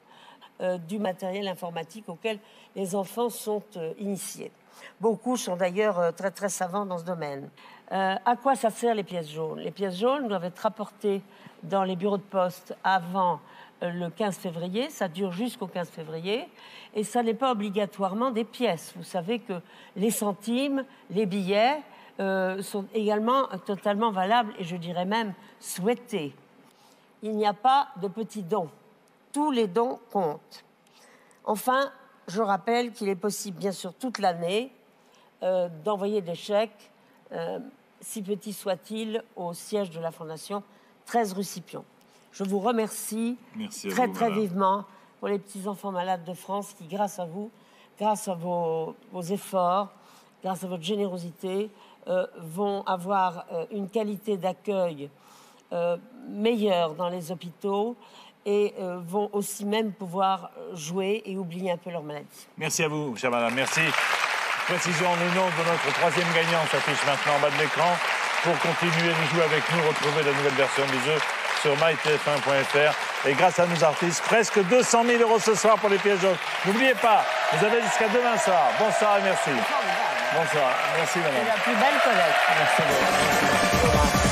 du matériel informatique auquel les enfants sont initiés. Beaucoup sont d'ailleurs très, très savants dans ce domaine. À quoi ça sert les pièces jaunes? Les pièces jaunes doivent être rapportées dans les bureaux de poste avant le 15 février. Ça dure jusqu'au 15 février. Et ça n'est pas obligatoirement des pièces. Vous savez que les centimes, les billets sont également totalement valables et je dirais même souhaités. Il n'y a pas de petits dons. Tous les dons comptent. Enfin, je rappelle qu'il est possible, bien sûr, toute l'année, d'envoyer des chèques, si petits soient-ils, au siège de la Fondation 13 rue Scipion. Je vous remercie très vivement pour les petits-enfants malades de France qui, grâce à vous, grâce à vos efforts, grâce à votre générosité, vont avoir une qualité d'accueil meilleure dans les hôpitaux et vont aussi même pouvoir jouer et oublier un peu leur maladie. Merci à vous, chère madame. Merci. Précisons le nom de notre troisième gagnant s'affiche maintenant en bas de l'écran. Pour continuer de jouer avec nous, retrouvez la nouvelle version du jeu sur mytf1.fr. Et grâce à nos artistes, presque 200 000 € ce soir pour les pièges jaunes. N'oubliez pas, vous avez jusqu'à demain soir. Bonsoir et merci. Bonsoir. Merci madame. C'est la plus belle collecte. Merci beaucoup.